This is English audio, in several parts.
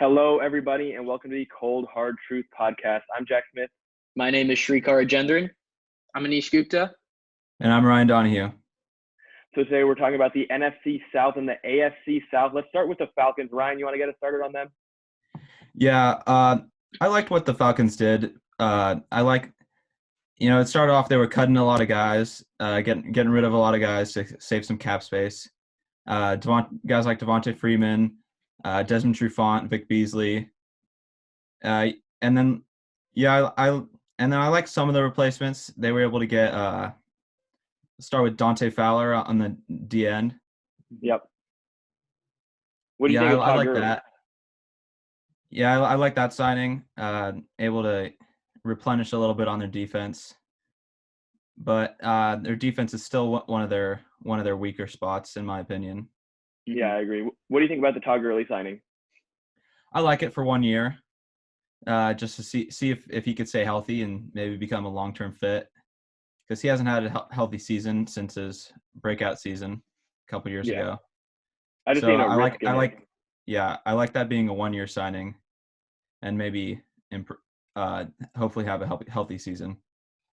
Hello, everybody, and welcome to the Cold Hard Truth Podcast. I'm Jack Smith. My name is Shrikar Rajendran. I'm Anish Gupta. And I'm Ryan Donahue. So today we're talking about the NFC South and the AFC South. Let's start with the Falcons. Ryan, you want to get us started on them? Yeah, I liked what the Falcons did. It started off, they were cutting a lot of guys, getting rid of a lot of guys to save some cap space. Guys like Devontae Freeman, Desmond Trufant, Vic Beasley. I like some of the replacements. They were able to get start with Dante Fowler on the D end. Yep. What do you think of I like that. Yeah, I like that signing. Able to replenish a little bit on their defense, but their defense is still one of their weaker spots, in my opinion. Yeah, I agree. What do you think about the Todd Gurley signing? I like it for 1 year, just to see if he could stay healthy and maybe become a long-term fit, because he hasn't had a healthy season since his breakout season a couple years ago. I just I like that being a 1 year signing, and maybe hopefully have a healthy season.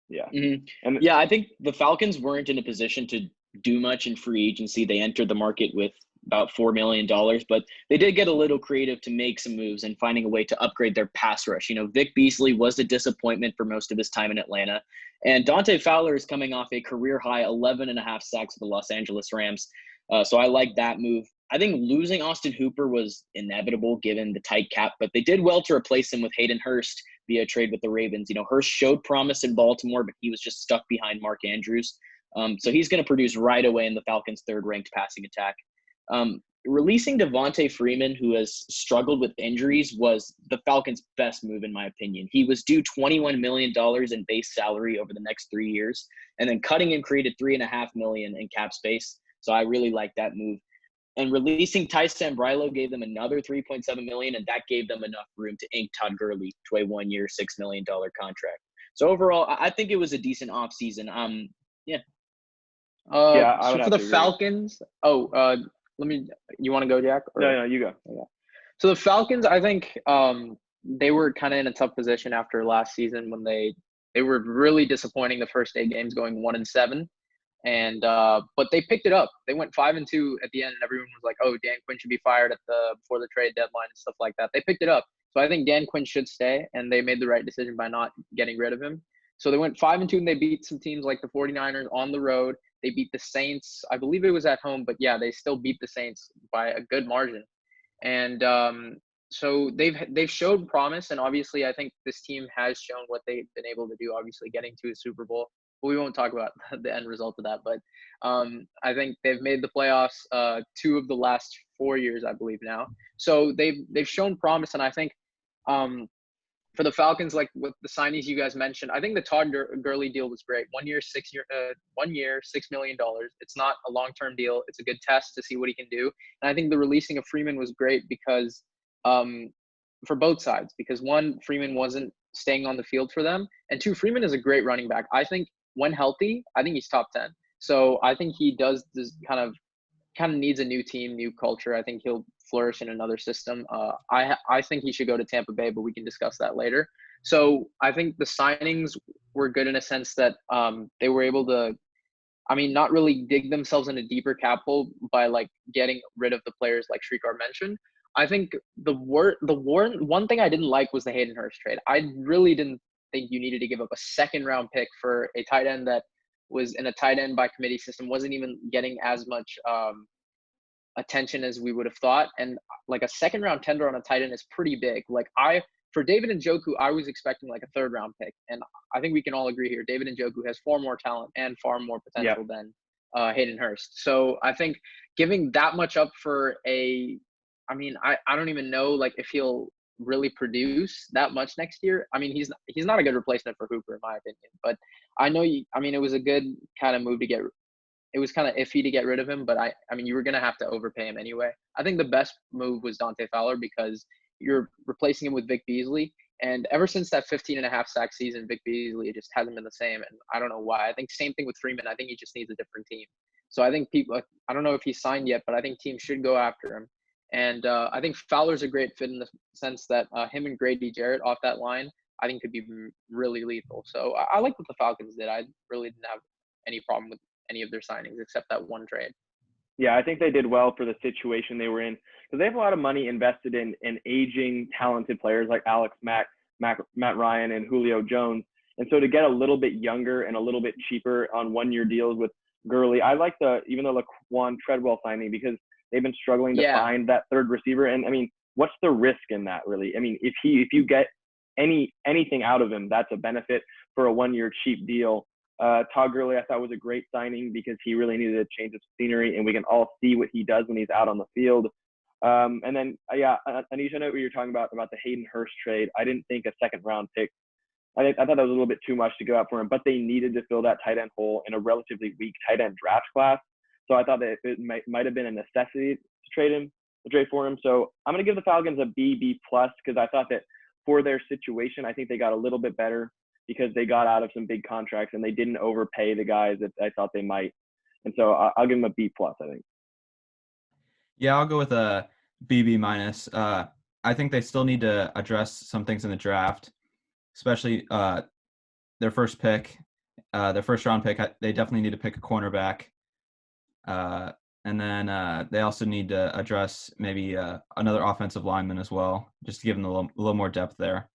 Yeah. Mm-hmm. I think the Falcons weren't in a position to do much in free agency. They entered the market with about $4 million, but they did get a little creative to make some moves and finding a way to upgrade their pass rush. Vic Beasley was a disappointment for most of his time in Atlanta, and Dante Fowler is coming off a career-high 11.5 sacks with the Los Angeles Rams. So I like that move. I think losing Austin Hooper was inevitable given the tight cap, but they did well to replace him with Hayden Hurst via trade with the Ravens. Hurst showed promise in Baltimore, but he was just stuck behind Mark Andrews. So he's going to produce right away in the Falcons' third-ranked passing attack. Releasing Devontae Freeman, who has struggled with injuries, was the Falcons' best move, in my opinion. He was due $21 million in base salary over the next 3 years, and then cutting him created $3.5 million in cap space. So I really like that move. And releasing Ty Sambrailo gave them another $3.7 million, and that gave them enough room to ink Todd Gurley to a 1 year, $6 million contract. So overall, I think it was a decent offseason. So for the Falcons, you want to go, Jack? No, you go. Yeah. So the Falcons, I think they were kind of in a tough position after last season when they were really disappointing the first 8 games, going 1-7. And but they picked it up. They went 5-2 at the end, and everyone was like, "Oh, Dan Quinn should be fired before the trade deadline and stuff like that." They picked it up, so I think Dan Quinn should stay, and they made the right decision by not getting rid of him. So they went 5-2, and they beat some teams like the 49ers on the road. They beat the Saints. I believe it was at home, but yeah, they still beat the Saints by a good margin. And so they've showed promise, and obviously, I think this team has shown what they've been able to do. Obviously, getting to a Super Bowl. We won't talk about the end result of that, but I think they've made the playoffs 2 of the last 4 years, I believe now. So they've shown promise, and I think for the Falcons, like with the signings you guys mentioned, I think the Todd Gurley deal was great. 1 year, $6 million. It's not a long-term deal. It's a good test to see what he can do. And I think the releasing of Freeman was great because for both sides, because 1, Freeman wasn't staying on the field for them, and 2, Freeman is a great running back. I think when healthy, I think he's top 10. So I think he does this kind of needs a new team, new culture. I think he'll flourish in another system. I think he should go to Tampa Bay, but we can discuss that later. So I think the signings were good in a sense that they were able to, not really dig themselves in a deeper cap hole by like getting rid of the players like Shrikar mentioned. I think the one thing I didn't like was the Hayden Hurst trade. I really didn't think you needed to give up a second-round pick for a tight end that was in a tight end by committee system, wasn't even getting as much attention as we would have thought. And like a second-round tender on a tight end is pretty big. Like for David Njoku, I was expecting like a third-round pick, and I think we can all agree here. David Njoku has far more talent and far more potential than Hayden Hurst. So I think giving that much up for I don't even know like if he'll really produce that much next year. He's not a good replacement for Hooper in my opinion, but I know it was a good kind of move to get. It was kind of iffy to get rid of him, but you were going to have to overpay him anyway. I think the best move was Dante Fowler because you're replacing him with Vic Beasley, and ever since that 15.5 sack season, Vic Beasley just hasn't been the same, and I don't know why. I think same thing with Freeman. I think he just needs a different team. So I think I don't know if he's signed yet, but I think teams should go after him. And I think Fowler's a great fit in the sense that him and Grady Jarrett off that line, I think could be really lethal. So I like what the Falcons did. I really didn't have any problem with any of their signings except that one trade. Yeah, I think they did well for the situation they were in because they have a lot of money invested in aging, talented players like Alex Mack, Matt Ryan, and Julio Jones. And so to get a little bit younger and a little bit cheaper on one-year deals with Gurley, I like even the Laquan Treadwell signing because they've been struggling to find that third receiver. And I mean, what's the risk in that really? I mean, if you get anything out of him, that's a benefit for a one-year cheap deal. Todd Gurley, I thought was a great signing because he really needed a change of scenery, and we can all see what he does when he's out on the field. And then, Anish, I know what you're talking about the Hayden Hurst trade. I didn't think a second-round pick. I thought that was a little bit too much to go out for him, but they needed to fill that tight end hole in a relatively weak tight end draft class. So I thought that it might have been a necessity to trade for him. So I'm going to give the Falcons a B+ because I thought that for their situation, I think they got a little bit better because they got out of some big contracts and they didn't overpay the guys that I thought they might. And so I'll give them a B+, I think. Yeah, I'll go with a BB-. I think they still need to address some things in the draft, especially their first round pick. They definitely need to pick a cornerback. And then they also need to address maybe another offensive lineman as well, just to give them a little more depth there.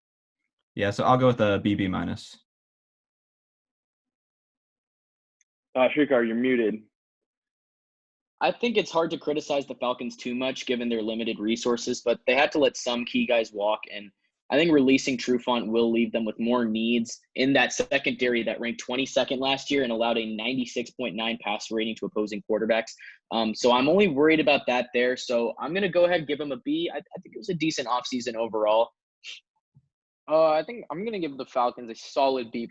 Yeah, so I'll go with a BB-. Shrikar, you're muted. I think it's hard to criticize the Falcons too much given their limited resources, but they had to let some key guys walk, and I think releasing Trufant will leave them with more needs in that secondary that ranked 22nd last year and allowed a 96.9 passer rating to opposing quarterbacks. So I'm only worried about that there. So I'm going to go ahead and give them a B. I think it was a decent offseason overall. I think I'm going to give the Falcons a solid B+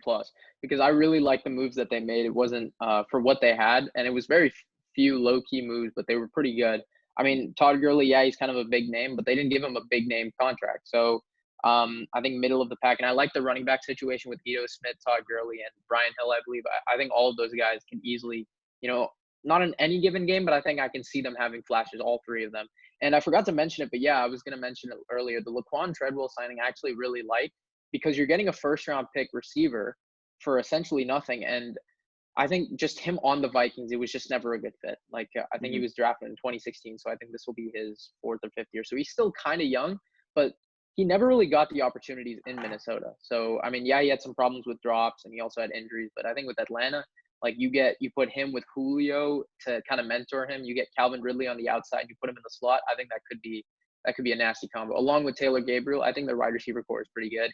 because I really like the moves that they made. It wasn't for what they had, and it was very few low-key moves, but they were pretty good. I mean, Todd Gurley, yeah, he's kind of a big name, but they didn't give him a big name contract. So I think middle of the pack. And I like the running back situation with Ito Smith, Todd Gurley, and Brian Hill, I believe. I think all of those guys can easily, not in any given game, but I think I can see them having flashes, all three of them. And I forgot to mention it, but yeah, I was going to mention it earlier. The Laquan Treadwell signing I actually really like because you're getting a first-round pick receiver for essentially nothing. And I think just him on the Vikings, it was just never a good fit. I think he was drafted in 2016, so I think this will be his 4th or 5th year. So he's still kind of young, but he never really got the opportunities in Minnesota. So, I mean, yeah, he had some problems with drops and he also had injuries, but I think with Atlanta, you put him with Julio to kind of mentor him. You get Calvin Ridley on the outside, you put him in the slot. I think that could be a nasty combo. Along with Taylor Gabriel, I think their wide receiver core is pretty good.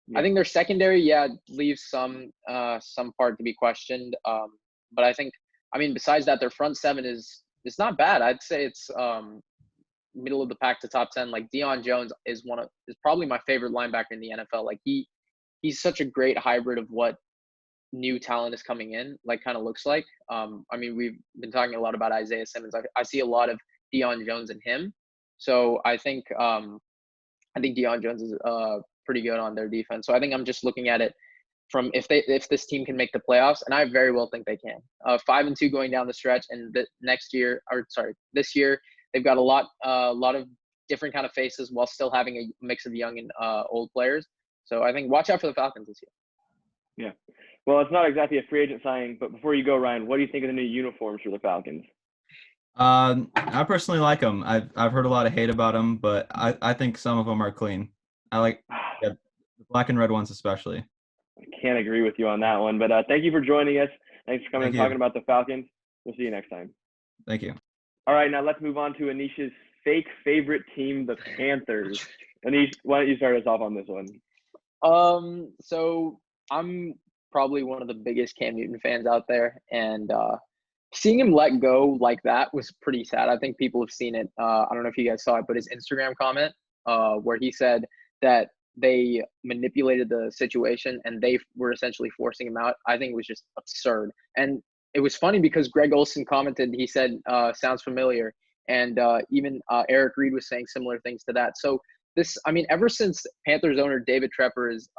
Yeah. I think their secondary, leaves some part to be questioned. But I think, besides that, their front seven is not bad. I'd say it's middle of the pack to top 10. Like Deion Jones is probably my favorite linebacker in the NFL. Like he's such a great hybrid of what new talent is coming in, kind of looks like. We've been talking a lot about Isaiah Simmons. I see a lot of Deion Jones in him. So I think Deion Jones is pretty good on their defense. So I think I'm just looking at it from if this team can make the playoffs, and I very well think they can. 5-2 going down the stretch, and this year they've got a lot of different kind of faces while still having a mix of young and old players. So I think watch out for the Falcons this year. Yeah. Well, it's not exactly a free agent signing, but before you go, Ryan, what do you think of the new uniforms for the Falcons? I personally like them. I've heard a lot of hate about them, but I think some of them are clean. I like the black and red ones especially. I can't agree with you on that one, but thank you for joining us. Thanks for coming and talking about the Falcons. We'll see you next time. Thank you. All right, now let's move on to Anish's fake favorite team, the Panthers. Anish, why don't you start us off on this one? So I'm probably one of the biggest Cam Newton fans out there, and seeing him let go like that was pretty sad. I think people have seen it. I don't know if you guys saw it, but his Instagram comment where he said that they manipulated the situation and they were essentially forcing him out, I think it was just absurd. And it was funny because Greg Olson commented, he said, sounds familiar. And even Eric Reed was saying similar things to that. So ever since Panthers owner David Trepper has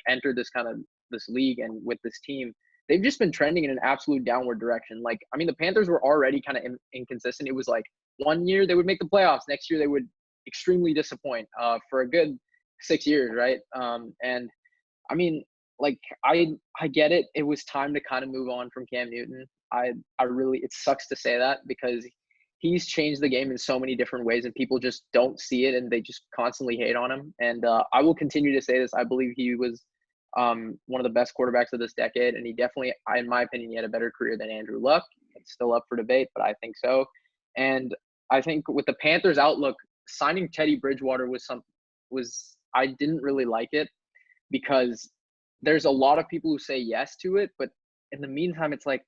entered this league and with this team, they've just been trending in an absolute downward direction. Like, I mean, the Panthers were already kind of inconsistent. It was like one year they would make the playoffs, next year they would extremely disappoint for a good 6 years, right? And I mean, like, I get it. It was time to kind of move on from Cam Newton. I really, it sucks to say that because he's changed the game in so many different ways and people just don't see it and they just constantly hate on him. And I will continue to say this. I believe he was one of the best quarterbacks of this decade. And he definitely, in my opinion, he had a better career than Andrew Luck. It's still up for debate, but I think so. And I think with the Panthers outlook, signing Teddy Bridgewater I didn't really like it because there's a lot of people who say yes to it. But in the meantime, it's like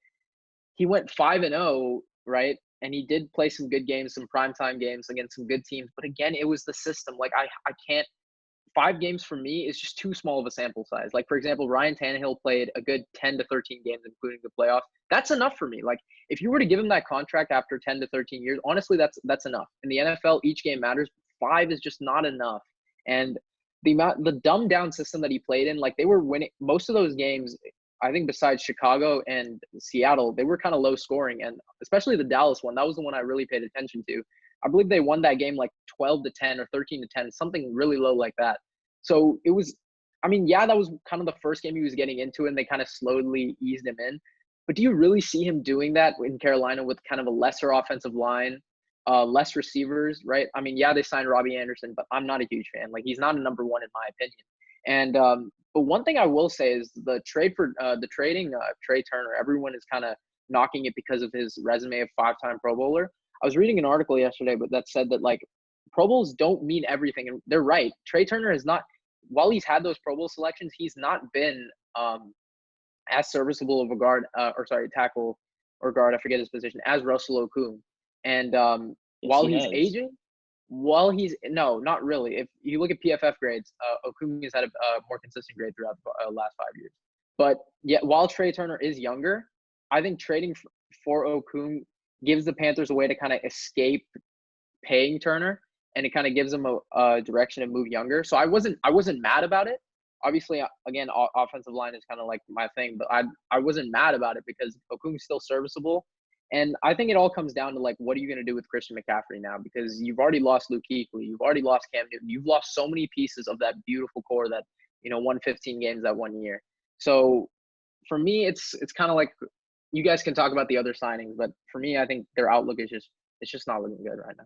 he went 5-0, right? And he did play some good games, some primetime games against some good teams. But again, it was the system. Like, I can't – 5 games for me is just too small of a sample size. Like, for example, Ryan Tannehill played a good 10 to 13 games, including the playoffs. That's enough for me. Like, if you were to give him that contract after 10 to 13 years, honestly, that's enough. In the NFL, each game matters. 5 is just not enough. And the dumbed down system that he played in, like, they were winning most of those games. I think besides Chicago and Seattle, they were kind of low scoring, and especially the Dallas one. That was the one I really paid attention to. I believe they won that game like 12-10 or 13-10, something really low like that. So it was, I mean, yeah, that was kind of the first game he was getting into, and they kind of slowly eased him in. But do you really see him doing that in Carolina with kind of a lesser offensive line, less receivers, right? I mean, yeah, they signed Robbie Anderson, but I'm not a huge fan. Like, he's not a number one in my opinion. And but one thing I will say is the trading Trey Turner. Everyone is kind of knocking it because of his resume of 5-time Pro Bowler. I was reading an article yesterday, but that said that, like, Pro Bowls don't mean everything, and they're right. Trey Turner is not, while he's had those Pro Bowl selections, he's not been as serviceable of a tackle or guard, I forget his position, as Russell Okung. And while he's aging. No, not really. If you look at PFF grades, Okung has had a more consistent grade throughout the last 5 years. But yet, while Trey Turner is younger, I think trading for Okung gives the Panthers a way to kind of escape paying Turner, and it kind of gives them a direction to move younger. So I wasn't mad about it. Obviously, again, offensive line is kind of like my thing, but I wasn't mad about it because Okung's still serviceable. And I think it all comes down to, like, what are you going to do with Christian McCaffrey now? Because you've already lost Luke Kuechly. You've already lost Cam Newton. You've lost so many pieces of that beautiful core that, won 15 games that 1 year. So for me, it's kind of like, you guys can talk about the other signings, but for me, I think their outlook is just not looking good right now.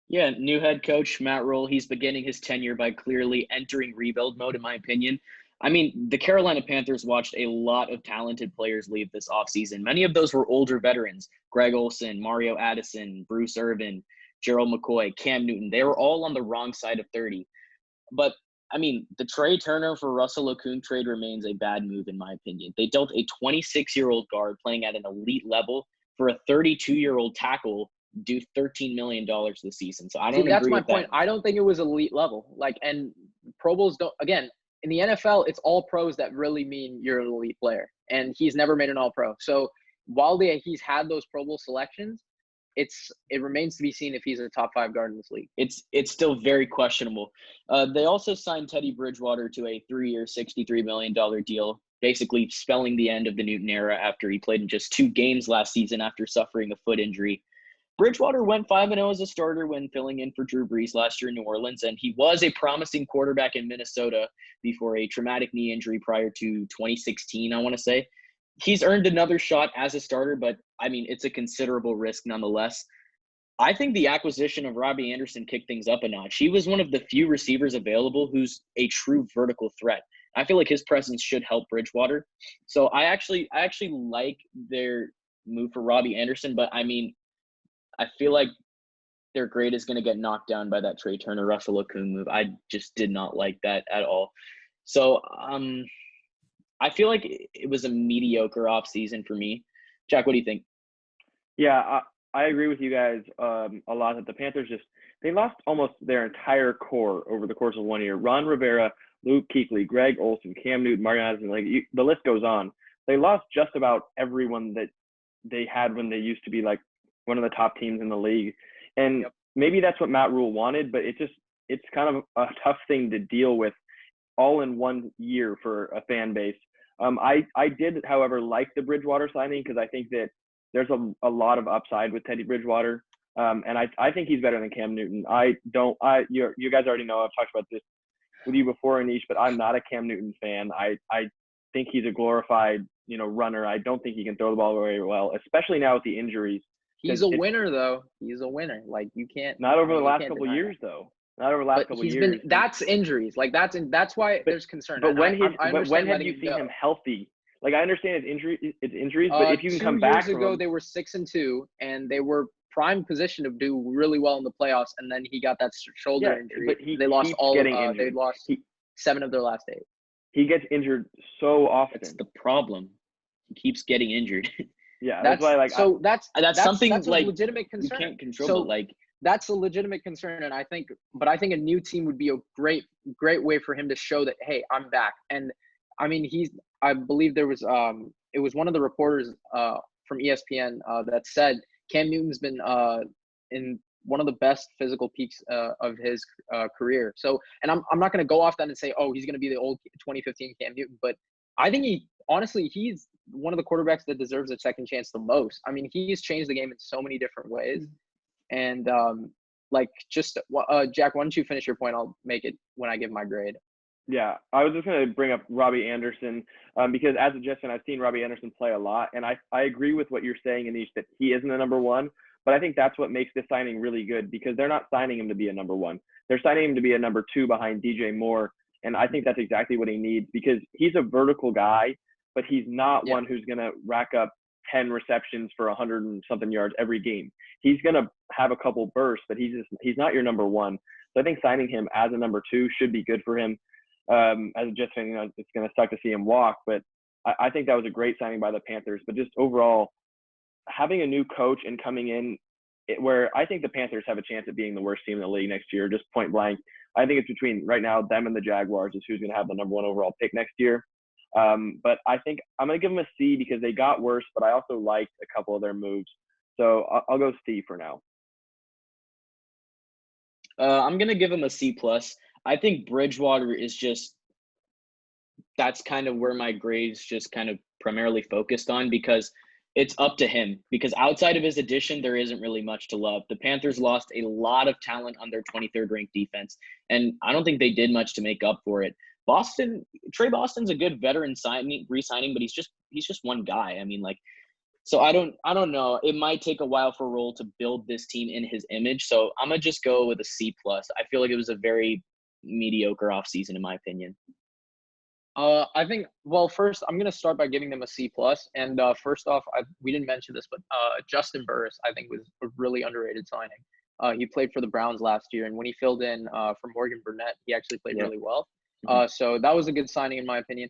Yeah, new head coach, Matt Rule, he's beginning his tenure by clearly entering rebuild mode, in my opinion. I mean, the Carolina Panthers watched a lot of talented players leave this offseason. Many of those were older veterans: Greg Olsen, Mario Addison, Bruce Irvin, Gerald McCoy, Cam Newton. They were all on the wrong side of 30. But, I mean, the Trey Turner for Russell Okung trade remains a bad move, in my opinion. They dealt a 26-year-old guard playing at an elite level for a 32-year-old tackle due $13 million this season. So I don't agree with that. That's my point. I don't think it was elite level. Like, and Pro Bowls don't, again, in the NFL, it's all pros that really mean you're an elite player. And he's never made an all-pro. So while he's had those Pro Bowl selections, it remains to be seen if he's a top 5 guard in this league. It's still very questionable. They also signed Teddy Bridgewater to a 3-year, $63 million deal, basically spelling the end of the Newton era after he played in just 2 games last season after suffering a foot injury. Bridgewater went 5-0 as a starter when filling in for Drew Brees last year in New Orleans, and he was a promising quarterback in Minnesota before a traumatic knee injury prior to 2016, I want to say. He's earned another shot as a starter, but, I mean, it's a considerable risk nonetheless. I think the acquisition of Robbie Anderson kicked things up a notch. He was one of the few receivers available who's a true vertical threat. I feel like his presence should help Bridgewater. So I actually like their move for Robbie Anderson, but, I mean, I feel like their grade is going to get knocked down by that Trey Turner, Russell Okung move. I just did not like that at all. So I feel like it was a mediocre offseason for me. Jack, what do you think? Yeah, I agree with you guys a lot that the Panthers they lost almost their entire core over the course of 1 year. Ron Rivera, Luke Kuechly, Greg Olsen, Cam Newton, Mario Addison, the list goes on. They lost just about everyone that they had when they used to be like one of the top teams in the league. And maybe that's what Matt Rule wanted, but it's kind of a tough thing to deal with all in 1 year for a fan base. I did, however, like the Bridgewater signing because I think that there's a lot of upside with Teddy Bridgewater. And I think he's better than Cam Newton. You guys already know I've talked about this with you before, Anish, but I'm not a Cam Newton fan. I think he's a glorified, runner. I don't think he can throw the ball very well, especially now with the injuries. He's a winner, though. He's a winner. Like, you can't. Not over the last couple of years, though. Not over the last couple of years. That's injuries. Like, that's why there's concern. But when have you seen him healthy? Like, I understand it's injuries, but if you can come back. 2 years ago, they were 6-2, and they were prime position to do really well in the playoffs, and then he got that shoulder injury. But they lost they lost 7 of their last 8. He gets injured so often. That's the problem. He keeps getting injured. Yeah, that's why. Like, that's something that's like a legitimate concern. You can't control. So, that's a legitimate concern, and I think a new team would be a great way for him to show that, hey, I'm back. And I mean, I believe there was it was one of the reporters from ESPN that said Cam Newton's been in one of the best physical peaks of his career. So, and I'm not going to go off that and say, oh, he's going to be the old 2015 Cam Newton, but I think he's one of the quarterbacks that deserves a second chance the most. I mean, he's changed the game in so many different ways. And Jack, why don't you finish your point? I'll make it when I give my grade. Yeah, I was just going to bring up Robbie Anderson because as a Jets fan, I've seen Robbie Anderson play a lot. And I agree with what you're saying, Anish, that he isn't a number one. But I think that's what makes this signing really good because they're not signing him to be a number one. They're signing him to be a number 2 behind DJ Moore. And I think that's exactly what he needs because he's a vertical guy, but he's not one who's going to rack up 10 receptions for 100 and something yards every game. He's going to have a couple bursts, but he's not your number 1. So I think signing him as a number 2 should be good for him. As a Jets fan, it's going to suck to see him walk, but I think that was a great signing by the Panthers. But just overall, having a new coach and coming in where I think the Panthers have a chance at being the worst team in the league next year, just point blank. I think it's between right now them and the Jaguars is who's going to have the number 1 overall pick next year. But I think I'm going to give them a C because they got worse, but I also liked a couple of their moves. So I'll go C for now. I'm going to give him a C+. I think Bridgewater is that's kind of where my grade's just kind of primarily focused on because it's up to him. Because outside of his addition, there isn't really much to love. The Panthers lost a lot of talent on their 23rd ranked defense, and I don't think they did much to make up for it. Trey Boston's a good veteran re-signing, but he's just one guy. I mean, so I don't know. It might take a while for Roll to build this team in his image. So I'm gonna just go with a C+. I feel like it was a very mediocre offseason in my opinion. I think, first I'm gonna start by giving them a C+. And first off, we didn't mention this, but Justin Burris I think was a really underrated signing. He played for the Browns last year, and when he filled in for Morgan Burnett, he actually played really well. So that was a good signing in my opinion.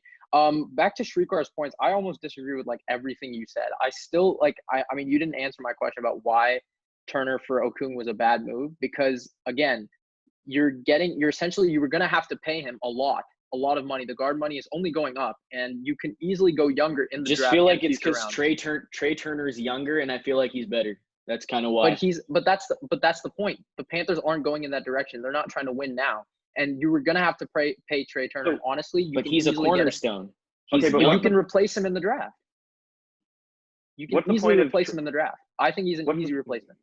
Back to Shrikar's points, I almost disagree with everything you said. I still I mean, you didn't answer my question about why Turner for Okung was a bad move because again, you were going to have to pay him a lot of money. The guard money is only going up, and you can easily go younger in the draft. Just feel like it's because Trey Turner's younger, and I feel like he's better. That's kind of why. But that's the point. The Panthers aren't going in that direction. They're not trying to win now. And you were going to have to pay Trey Turner. Honestly, but he's a cornerstone. But you can replace him in the draft. You can easily replace him in the draft. I think he's an easy replacement.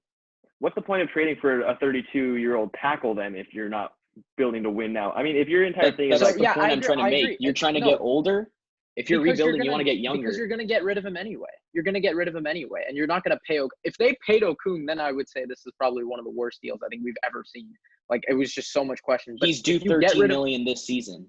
What's the point of trading for a 32-year-old tackle then if you're not building to win now? I mean, if your entire thing is the point I'm trying to make. You're trying to get older. If you're rebuilding, you want to get younger. Because you're going to get rid of him anyway. And you're not going to pay. If they paid Okung, then I would say this is probably one of the worst deals I think we've ever seen. It was just so much question. But he's due $13 million this season.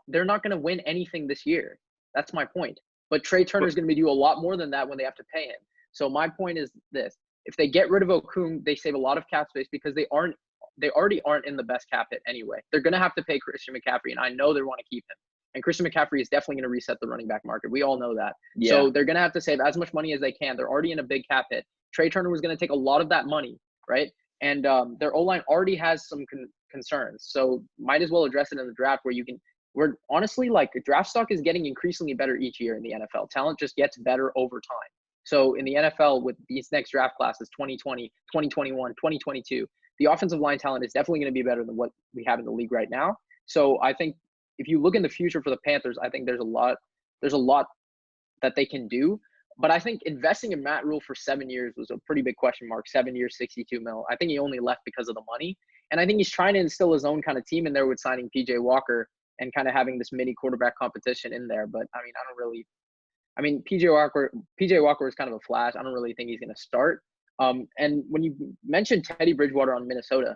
They're not going to win anything this year. That's my point. But Trey Turner is going to be due a lot more than that when they have to pay him. So my point is this: if they get rid of Okung, they save a lot of cap space because they already aren't in the best cap hit anyway. They're going to have to pay Christian McCaffrey, and I know they want to keep him. And Christian McCaffrey is definitely going to reset the running back market. We all know that. Yeah. So they're going to have to save as much money as they can. They're already in a big cap hit. Trey Turner was going to take a lot of that money, right? And their O-line already has some concerns. So might as well address it in the draft where honestly, draft stock is getting increasingly better each year in the NFL. Talent just gets better over time. So in the NFL with these next draft classes, 2020, 2021, 2022, the offensive line talent is definitely going to be better than what we have in the league right now. So I think if you look in the future for the Panthers, I think there's a lot there's a lot that they can do. But I think investing in Matt Rule for 7 years was a pretty big question mark. 7 years, 62 mil. I think he only left because of the money. And I think he's trying to instill his own kind of team in there with signing PJ Walker and kind of having this mini quarterback competition in there. But I mean, PJ Walker is kind of a flash. I don't really think he's going to start. And when you mentioned Teddy Bridgewater on Minnesota,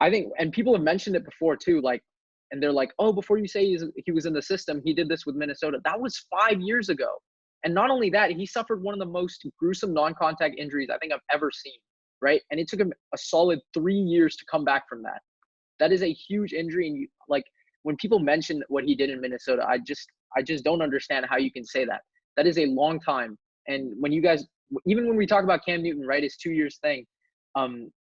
I think, and people have mentioned it before too, like, and they're like, oh, before you say he was in the system, he did this with Minnesota. That was 5 years ago. And not only that, he suffered one of the most gruesome non-contact injuries I think I've ever seen, right? And it took him a solid 3 years to come back from that. That is a huge injury. And like, when people mention what he did in Minnesota, I just don't understand how you can say that. That is a long time. And when you guys, even when we talk about Cam Newton, right, his 2 years thing,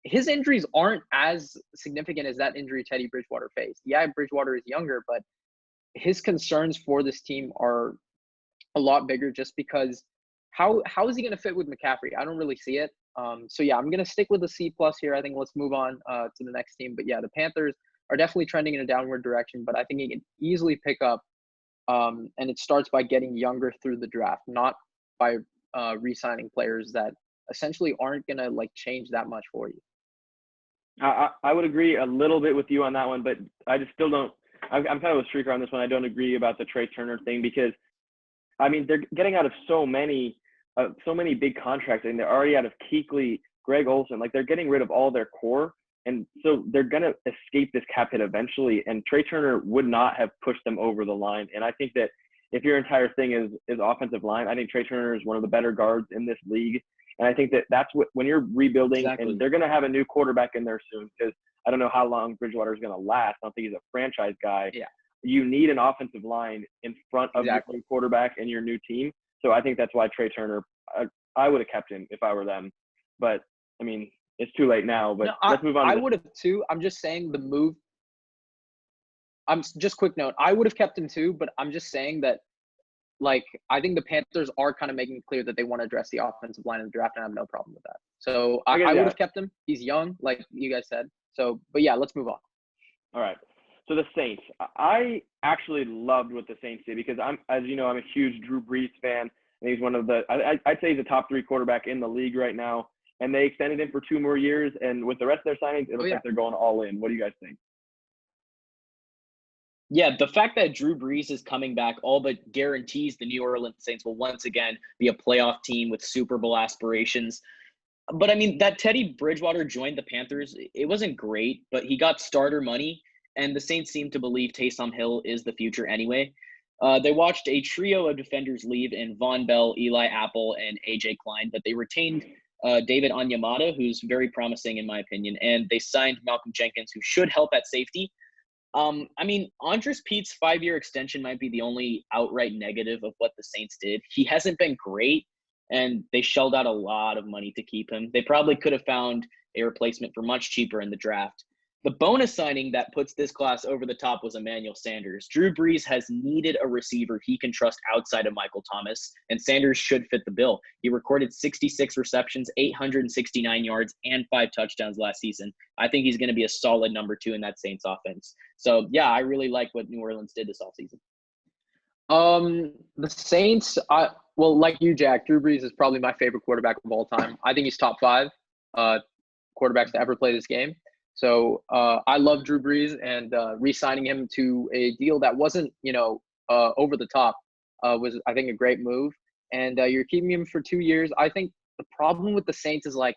his injuries aren't as significant as that injury Teddy Bridgewater faced. Yeah, Bridgewater is younger, but his concerns for this team are a lot bigger just because how is he going to fit with McCaffrey? I don't really see it. So yeah, I'm going to stick with a C+ here. I think let's move on to the next team. But yeah, the Panthers are definitely trending in a downward direction, but I think he can easily pick up. And it starts by getting younger through the draft, not by re-signing players that essentially aren't going to like change that much for you. I would agree a little bit with you on that one, but I just still don't. I'm kind of a streaker on this one. I don't agree about the Trey Turner thing because, I mean, they're getting out of so many big contracts, and they're already out of Kuechly, Greg Olsen. Like, they're getting rid of all their core, and so they're going to escape this cap hit eventually. And Trey Turner would not have pushed them over the line. And I think that if your entire thing is offensive line, I think Trey Turner is one of the better guards in this league. And I think that that's what, when you're rebuilding, exactly. And they're going to have a new quarterback in there soon, because I don't know how long Bridgewater is going to last. I don't think he's a franchise guy. Yeah. You need an offensive line in front of your new quarterback and your new team. So I think that's why Trey Turner, I would have kept him if I were them. But, I mean, it's too late now. But let's move on. I would have too. I'm just saying the move. Just quick note. I would have kept him too, but I'm just saying that, like, I think the Panthers are kind of making it clear that they want to address the offensive line in the draft, and I have no problem with that. So I would have kept him. He's young, like you guys said. So, but yeah, let's move on. All right. So the Saints, I actually loved what the Saints did because as you know, I'm a huge Drew Brees fan, and he's one of the, I'd say he's a top 3 quarterback in the league right now. And they extended him for 2 more years, and with the rest of their signings, it looks like they're going all in. What do you guys think? Yeah, the fact that Drew Brees is coming back all but guarantees the New Orleans Saints will once again be a playoff team with Super Bowl aspirations. But I mean, that Teddy Bridgewater joined the Panthers, it wasn't great, but he got starter money, and the Saints seem to believe Taysom Hill is the future anyway. They watched a trio of defenders leave in Von Bell, Eli Apple, and A.J. Klein, but they retained David Onyemata, who's very promising in my opinion, and they signed Malcolm Jenkins, who should help at safety. I mean, Andres Pete's 5-year extension might be the only outright negative of what the Saints did. He hasn't been great, and they shelled out a lot of money to keep him. They probably could have found a replacement for much cheaper in the draft. The bonus signing that puts this class over the top was Emmanuel Sanders. Drew Brees has needed a receiver he can trust outside of Michael Thomas, and Sanders should fit the bill. He recorded 66 receptions, 869 yards, and 5 touchdowns last season. I think he's going to be a solid number 2 in that Saints offense. So, yeah, I really like what New Orleans did this offseason. The Saints, well, like you, Jack, Drew Brees is probably my favorite quarterback of all time. I think he's top 5 quarterbacks to ever play this game. So I love Drew Brees, and re-signing him to a deal that wasn't, over the top was, I think, a great move. And you're keeping him for 2 years. I think the problem with the Saints is, like,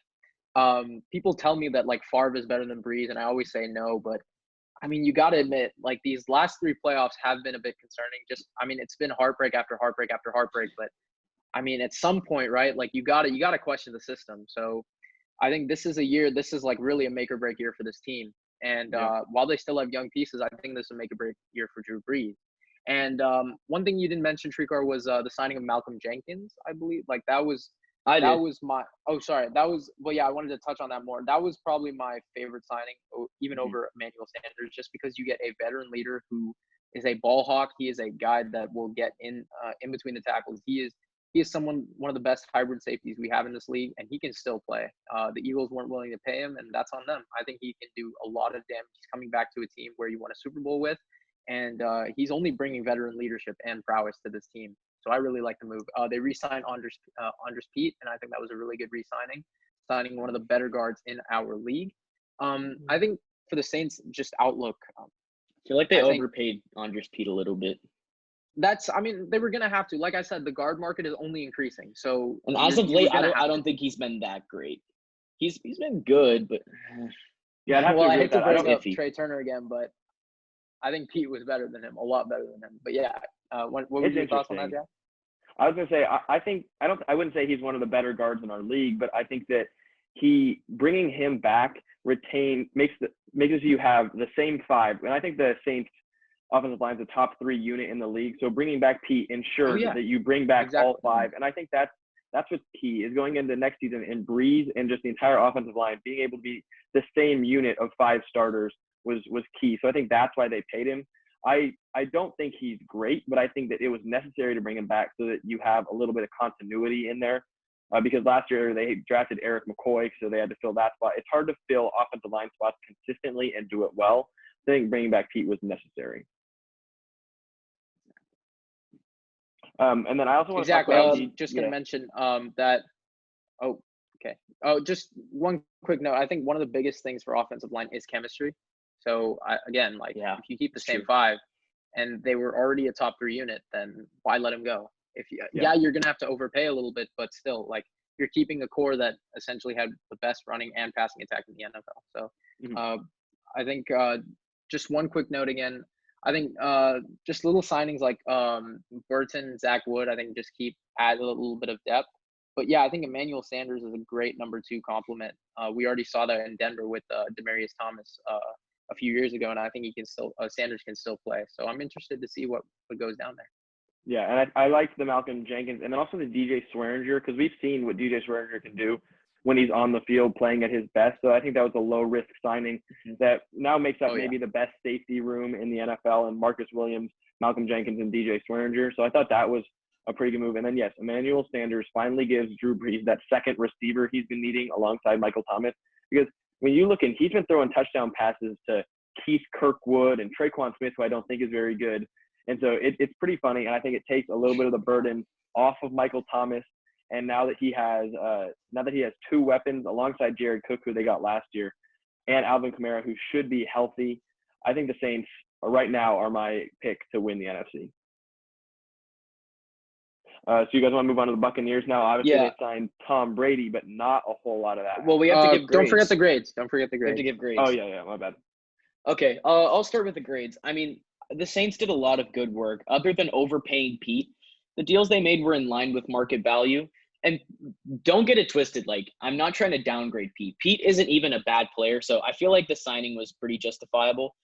people tell me that, like, Favre is better than Brees, and I always say no. But, I mean, you got to admit, like, these last 3 playoffs have been a bit concerning. Just, I mean, it's been heartbreak after heartbreak after heartbreak. But, I mean, at some point, right, like, you got to question the system. So I think this is like really a make or break year for this team. And while they still have young pieces, I think this is a make or break year for Drew Brees. And one thing you didn't mention, Trikar, was the signing of Malcolm Jenkins, I believe. Like, I wanted to touch on that more. That was probably my favorite signing, even over Emmanuel Sanders, just because you get a veteran leader who is a ball hawk. He is a guy that will get in between the tackles. He is one of the best hybrid safeties we have in this league, and he can still play. The Eagles weren't willing to pay him, and that's on them. I think he can do a lot of damage. He's coming back to a team where you won a Super Bowl with, and he's only bringing veteran leadership and prowess to this team. So I really like the move. They re-signed Andres Pete, and I think that was a really good re-signing, signing one of the better guards in our league. I think for the Saints, just outlook. I feel like they I think- overpaid Andres Pete a little bit. They were gonna have to. Like I said, the guard market is only increasing. So And as of late, I don't think he's been that great. He's been good, but Yeah, I'd have well, to I agree hate with to that. bring up iffy. Trey Turner again, but I think Pete was better than him, a lot better than him. But yeah, what was It's your thoughts on that, interesting. Jack? I was gonna say I wouldn't say he's one of the better guards in our league, but I think that he bringing him back makes it so you have the same five, and I think the Saints offensive line is the top 3 unit in the league. So bringing back Pete ensures that you bring back all 5, and I think that's what's key is going into next season, and Breeze and just the entire offensive line being able to be the same unit of 5 starters was key. So I think that's why they paid him. I don't think he's great, but I think that it was necessary to bring him back so that you have a little bit of continuity in there. Because last year they drafted Eric McCoy, so they had to fill that spot. It's hard to fill offensive line spots consistently and do it well. I think bringing back Pete was necessary. And then I also want to talk I about was just going to mention that. Oh, okay. Oh, just one quick note. I think one of the biggest things for offensive line is chemistry. So again, if you keep the same 5, and they were already a top 3 unit, then why let him go? If you're going to have to overpay a little bit, but still, you're keeping a core that essentially had the best running and passing attack in the NFL. So I think just one quick note again. I think just little signings like Burton, Zach Wood, I think just add a little bit of depth. But yeah, I think Emmanuel Sanders is a great number 2 compliment. We already saw that in Denver with Demaryius Thomas a few years ago, and I think Sanders can still play. So I'm interested to see what goes down there. Yeah, and I liked the Malcolm Jenkins and then also the DJ Swearinger, because we've seen what DJ Swearinger can do when he's on the field playing at his best. So I think that was a low-risk signing that now makes up maybe the best safety room in the NFL, and Marcus Williams, Malcolm Jenkins, and DJ Swearinger. So I thought that was a pretty good move. And then, yes, Emmanuel Sanders finally gives Drew Brees that second receiver he's been needing alongside Michael Thomas. Because when you look he's been throwing touchdown passes to Keith Kirkwood and Traquan Smith, who I don't think is very good. And so it's pretty funny, and I think it takes a little bit of the burden off of Michael Thomas. And now that he has 2 weapons alongside Jared Cook, who they got last year, and Alvin Kamara, who should be healthy, I think the Saints right now are my pick to win the NFC. So you guys want to move on to the Buccaneers now? Obviously, they signed Tom Brady, but not a whole lot of that. Well, we have to give grades. Don't forget the grades. We have to give grades. Oh, yeah, my bad. Okay, I'll start with the grades. I mean, the Saints did a lot of good work. Other than overpaying Pete, the deals they made were in line with market value. And don't get it twisted. I'm not trying to downgrade Pete. Pete isn't even a bad player, so I feel like the signing was pretty justifiable.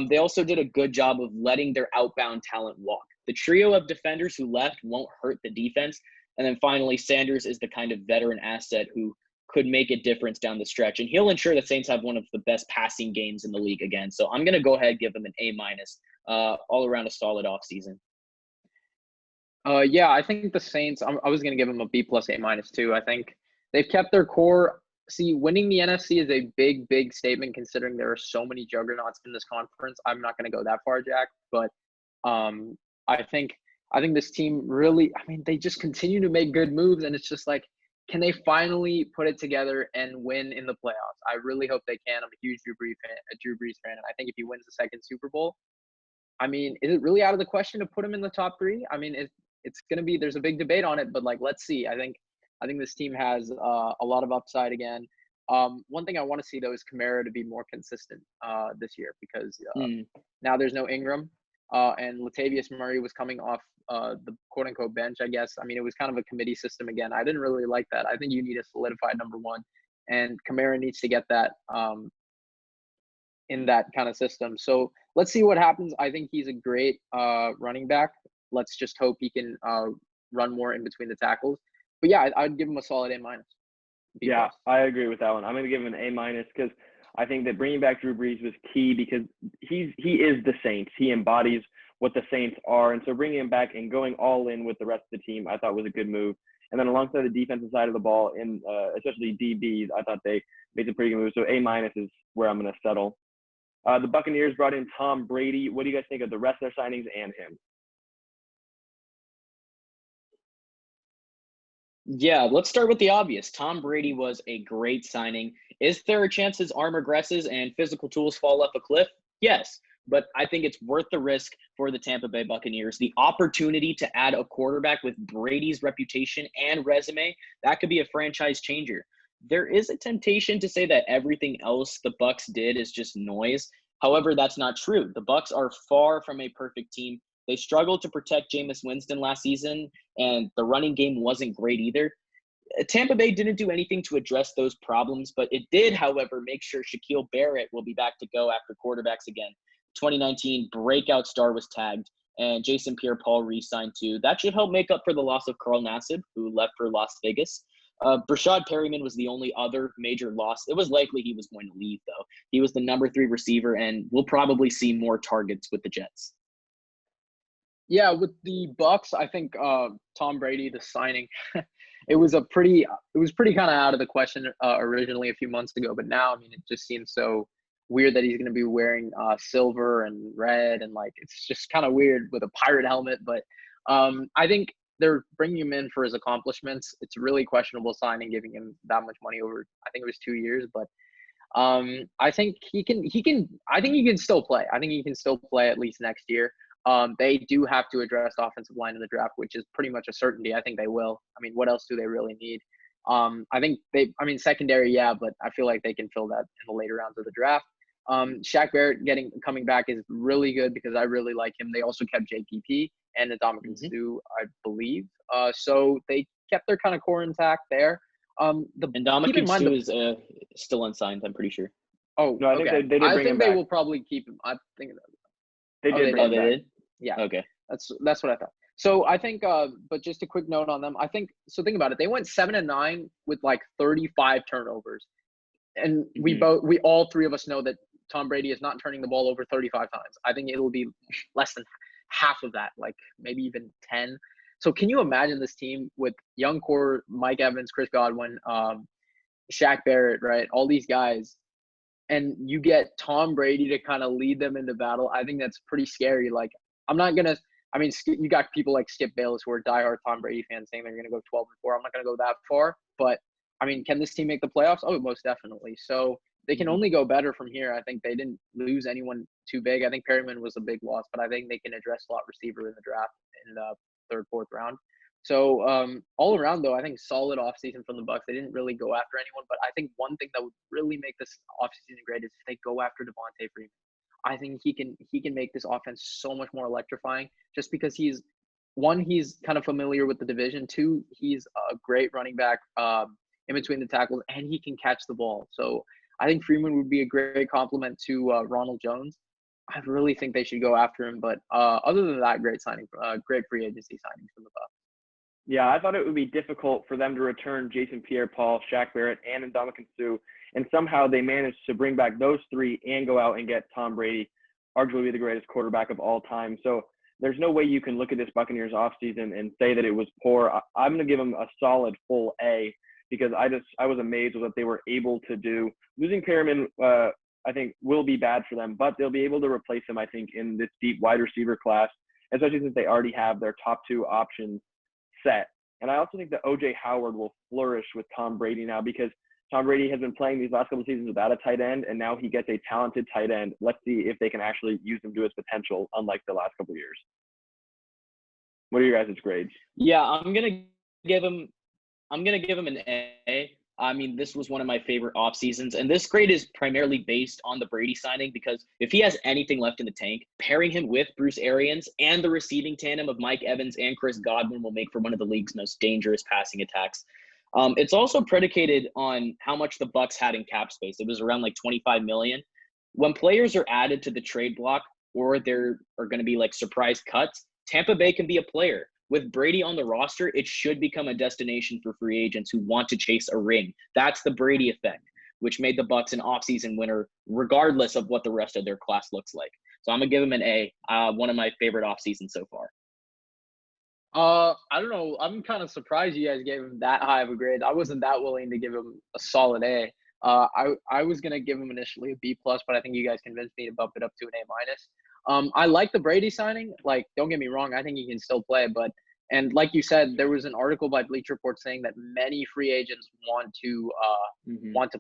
They also did a good job of letting their outbound talent walk. The trio of defenders who left won't hurt the defense. And then finally, Sanders is the kind of veteran asset who could make a difference down the stretch. And he'll ensure the Saints have one of the best passing games in the league again. So I'm going to go ahead and give him an A-, all around a solid offseason. Yeah, I think the Saints, I was going to give them a B+ A- too. I think they've kept their core. See, winning the NFC is a big, big statement considering there are so many juggernauts in this conference. I'm not going to go that far, Jack, but I think this team really, they just continue to make good moves, and it's just can they finally put it together and win in the playoffs? I really hope they can. I'm a huge Drew Brees fan, and I think if he wins the second Super Bowl, is it really out of the question to put him in the top 3? It's going to be, there's a big debate on it, but let's see. I think this team has a lot of upside again. One thing I want to see though is Kamara to be more consistent this year, because now there's no Ingram, and Latavius Murray was coming off the quote unquote bench, I guess. It was kind of a committee system again. I didn't really like that. I think you need a solidified number 1, and Kamara needs to get that in that kind of system. So let's see what happens. I think he's a great running back. Let's just hope he can run more in between the tackles. But yeah, I'd give him a solid A-. Yeah, I agree with that one. I'm going to give him an A- because I think that bringing back Drew Brees was key, because he is the Saints. He embodies what the Saints are. And so bringing him back and going all in with the rest of the team, I thought was a good move. And then alongside the defensive side of the ball, and especially DBs, I thought they made some pretty good moves. So A- is where I'm going to settle. The Buccaneers brought in Tom Brady. What do you guys think of the rest of their signings and him? Yeah, let's start with the obvious. Tom Brady was a great signing. Is there a chance his arm regresses and physical tools fall off a cliff? Yes, but I think it's worth the risk for the Tampa Bay Buccaneers. The opportunity to add a quarterback with Brady's reputation and resume, that could be a franchise changer. There is a temptation to say that everything else the Bucks did is just noise. However, that's not true. The Bucks are far from a perfect team. They struggled to protect Jameis Winston last season, and the running game wasn't great either. Tampa Bay didn't do anything to address those problems, but it did, however, make sure Shaquille Barrett will be back to go after quarterbacks again. 2019 breakout star was tagged, and Jason Pierre-Paul re-signed too. That should help make up for the loss of Carl Nassib, who left for Las Vegas. Brashad Perryman was the only other major loss. It was likely he was going to leave, though. He was the number 3 receiver, and we'll probably see more targets with the Jets. Yeah, with the Bucks, I think Tom Brady, the signing, it was pretty kind of out of the question originally a few months ago, but now, I mean, it just seems so weird that he's going to be wearing silver and red, and like it's just kind of weird with a pirate helmet. But I think they're bringing him in for his accomplishments. It's a really questionable signing, giving him that much money over, I think it was 2 years, but I think he can I think he can still play. I think he can still play at least next year. They do have to address offensive line in the draft, which is pretty much a certainty. I think they will. I mean, what else do they really need? I think secondary, yeah, but I feel like they can fill that in the later rounds of the draft. Shaq Barrett coming back is really good because I really like him. They also kept JPP and Ndamukong Suh, I believe. So they kept their kind of core intact there. Ndamukong Suh is still unsigned, I'm pretty sure. Oh, no, I okay. think they did bring him back. I think they will probably keep him. I think they did. They did? Yeah. Okay. That's what I thought. So I think, but just a quick note on them. I think so. Think about it. They went 7-9 with like 35 turnovers, and we all three of us know that Tom Brady is not turning the ball over 35 times. I think it'll be less than half of that, like maybe even 10. So can you imagine this team with young core, Mike Evans, Chris Godwin, Shaq Barrett, right? All these guys, and you get Tom Brady to kind of lead them into battle. I think that's pretty scary. Like, you got people like Skip Bayless who are diehard Tom Brady fans saying they're going to go 12-4. I'm not going to go that far, but I mean, can this team make the playoffs? Oh, most definitely. So they can only go better from here. I think they didn't lose anyone too big. I think Perryman was a big loss, but I think they can address slot receiver in the draft in the 3rd, 4th round. So all around, though, I think solid offseason from the Bucs. They didn't really go after anyone, but I think one thing that would really make this offseason great is if they go after Devontae Freeman. I think he can make this offense so much more electrifying just because he's kind of familiar with the division. 2, he's a great running back in between the tackles, and he can catch the ball. So I think Freeman would be a great compliment to Ronald Jones. I really think they should go after him. But other than that, great free agency signing from the Bucs. Yeah, I thought it would be difficult for them to return Jason Pierre-Paul, Shaq Barrett, and Ndamukong Suh, and somehow they managed to bring back those 3 and go out and get Tom Brady, arguably the greatest quarterback of all time. So there's no way you can look at this Buccaneers offseason and say that it was poor. I'm going to give them a solid full A because I was amazed with what they were able to do. Losing Perriman, I think, will be bad for them, but they'll be able to replace him, I think, in this deep wide receiver class, especially since they already have their top 2 options set. And I also think that O.J. Howard will flourish with Tom Brady now because Tom Brady has been playing these last couple of seasons without a tight end, and now he gets a talented tight end. Let's see if they can actually use him to his potential, unlike the last couple of years. What are your guys' grades? Yeah, I'm gonna give him an A. I mean, this was one of my favorite off seasons, and this grade is primarily based on the Brady signing because if he has anything left in the tank, pairing him with Bruce Arians and the receiving tandem of Mike Evans and Chris Godwin will make for one of the league's most dangerous passing attacks. It's also predicated on how much the Bucs had in cap space. It was around like $25 million. When players are added to the trade block or there are going to be like surprise cuts, Tampa Bay can be a player. With Brady on the roster, it should become a destination for free agents who want to chase a ring. That's the Brady effect, which made the Bucs an offseason winner, regardless of what the rest of their class looks like. So I'm gonna give him an A. One of my favorite off seasons so far. I don't know. I'm kind of surprised you guys gave him that high of a grade. I wasn't that willing to give him a solid A. I was gonna give him initially a B plus, but I think you guys convinced me to bump it up to an A minus. I like the Brady signing. Like, don't get me wrong, I think he can still play, but And like you said, there was an article by Bleacher Report saying that many free agents want to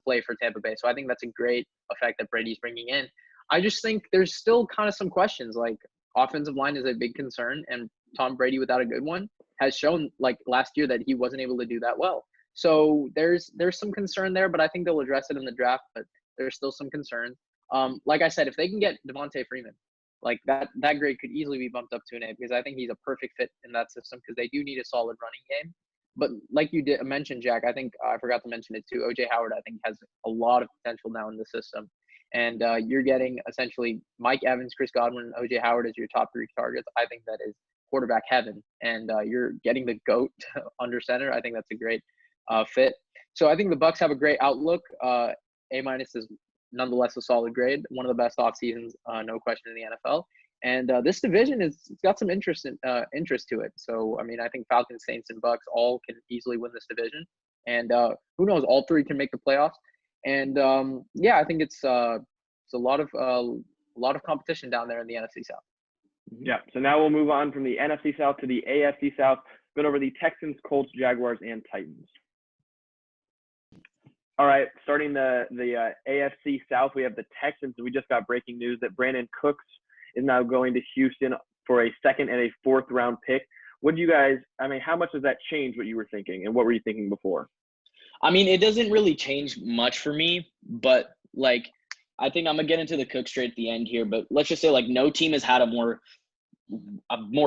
play for Tampa Bay. So I think that's a great effect that Brady's bringing in. I just think there's still kind of some questions. Like, offensive line is a big concern, and Tom Brady, without a good one, has shown like last year that he wasn't able to do that well. So there's some concern there, but I think they'll address it in the draft. But there's still some concern. Like I said, if they can get Devontae Freeman, like that grade could easily be bumped up to an A, because I think he's a perfect fit in that system, because they do need a solid running game. But like you did mention, Jack, I think I forgot to mention it too. OJ Howard, I think, has a lot of potential now in the system. And you're getting essentially Mike Evans, Chris Godwin, and OJ Howard as your top 3 targets. I think that is quarterback heaven. And you're getting the GOAT under center. I think that's a great fit. So I think the Bucs have a great outlook. A- is nonetheless a solid grade. One of the best off seasons, no question, in the NFL. And this division it's got some interest to it. So I mean, I think Falcons, Saints, and Bucs all can easily win this division. And who knows? All 3 can make the playoffs. And yeah, I think it's a lot of competition down there in the NFC South. Yeah. So now we'll move on from the NFC South to the AFC South. Going over the Texans, Colts, Jaguars, and Titans. All right, starting the AFC South, we have the Texans. We just got breaking news that Brandon Cooks is now going to Houston for a 2nd and a 4th round pick. What do you guys, I mean, how much does that change what you were thinking, and what were you thinking before? I mean, it doesn't really change much for me, but like, I think I'm gonna get into the Cooks trade at the end here, but let's just say like no team has had a more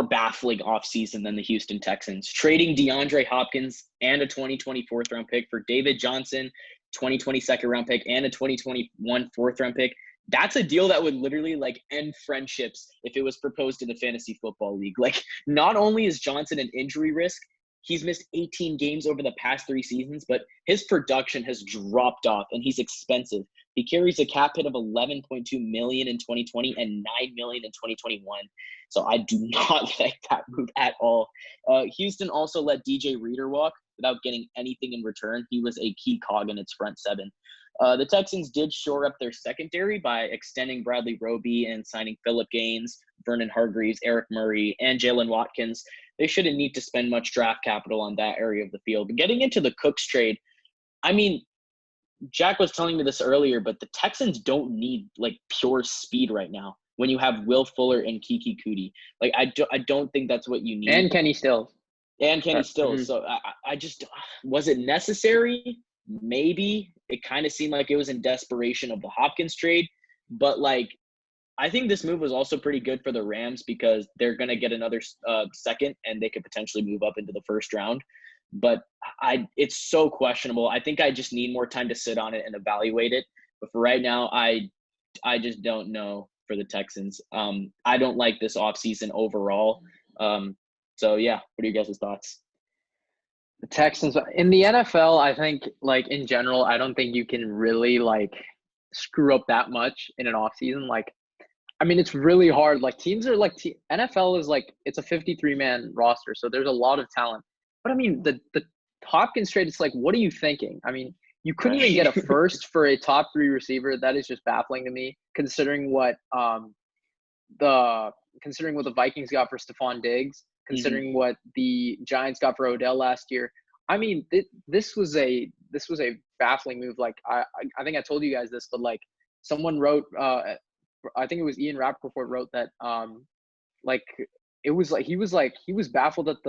baffling offseason than the Houston Texans. Trading DeAndre Hopkins and a 2020 4th round pick for David Johnson, 2020 2nd round pick, and a 2021 4th round pick. That's a deal that would literally like end friendships if it was proposed in the fantasy football league. Like, not only is Johnson an injury risk, he's missed 18 games over the past 3 seasons, but his production has dropped off and he's expensive. He carries a cap hit of $11.2 million in 2020 and $9 million in 2021. So I do not like that move at all. Houston also let DJ Reader walk without getting anything in return. He was a key cog in its front 7. The Texans did shore up their secondary by extending Bradley Roby and signing Phillip Gaines, Vernon Hargreaves, Eric Murray, and Jalen Watkins. They shouldn't need to spend much draft capital on that area of the field. But getting into the Cooks trade, I mean, Jack was telling me this earlier, but the Texans don't need like pure speed right now when you have Will Fuller and Kiki Kuti. Like, I don't think that's what you need. And Kenny Stills. Mm-hmm. So I just, was it necessary? Maybe. It kind of seemed like it was in desperation of the Hopkins trade, but like, I think this move was also pretty good for the Rams because they're going to get another 2nd and they could potentially move up into the 1st round. But it's so questionable. I think I just need more time to sit on it and evaluate it. But for right now, I just don't know for the Texans. I don't like this offseason overall. So yeah, what are you guys' thoughts? The Texans in the NFL, I think, like, in general, I don't think you can really like screw up that much in an offseason. Like, I mean, it's really hard. Like, teams are like NFL is like, it's a 53-man roster, so there's a lot of talent. But I mean, the Hopkins trade, it's like, what are you thinking? I mean, you couldn't even get a 1st for a top 3 receiver. That is just baffling to me, considering what the Vikings got for Stephon Diggs, considering what the Giants got for Odell last year. I mean, this was a baffling move. Like, I think I told you guys this, but like, someone wrote, I think it was Ian Rappaport wrote that like, it was like he was baffled that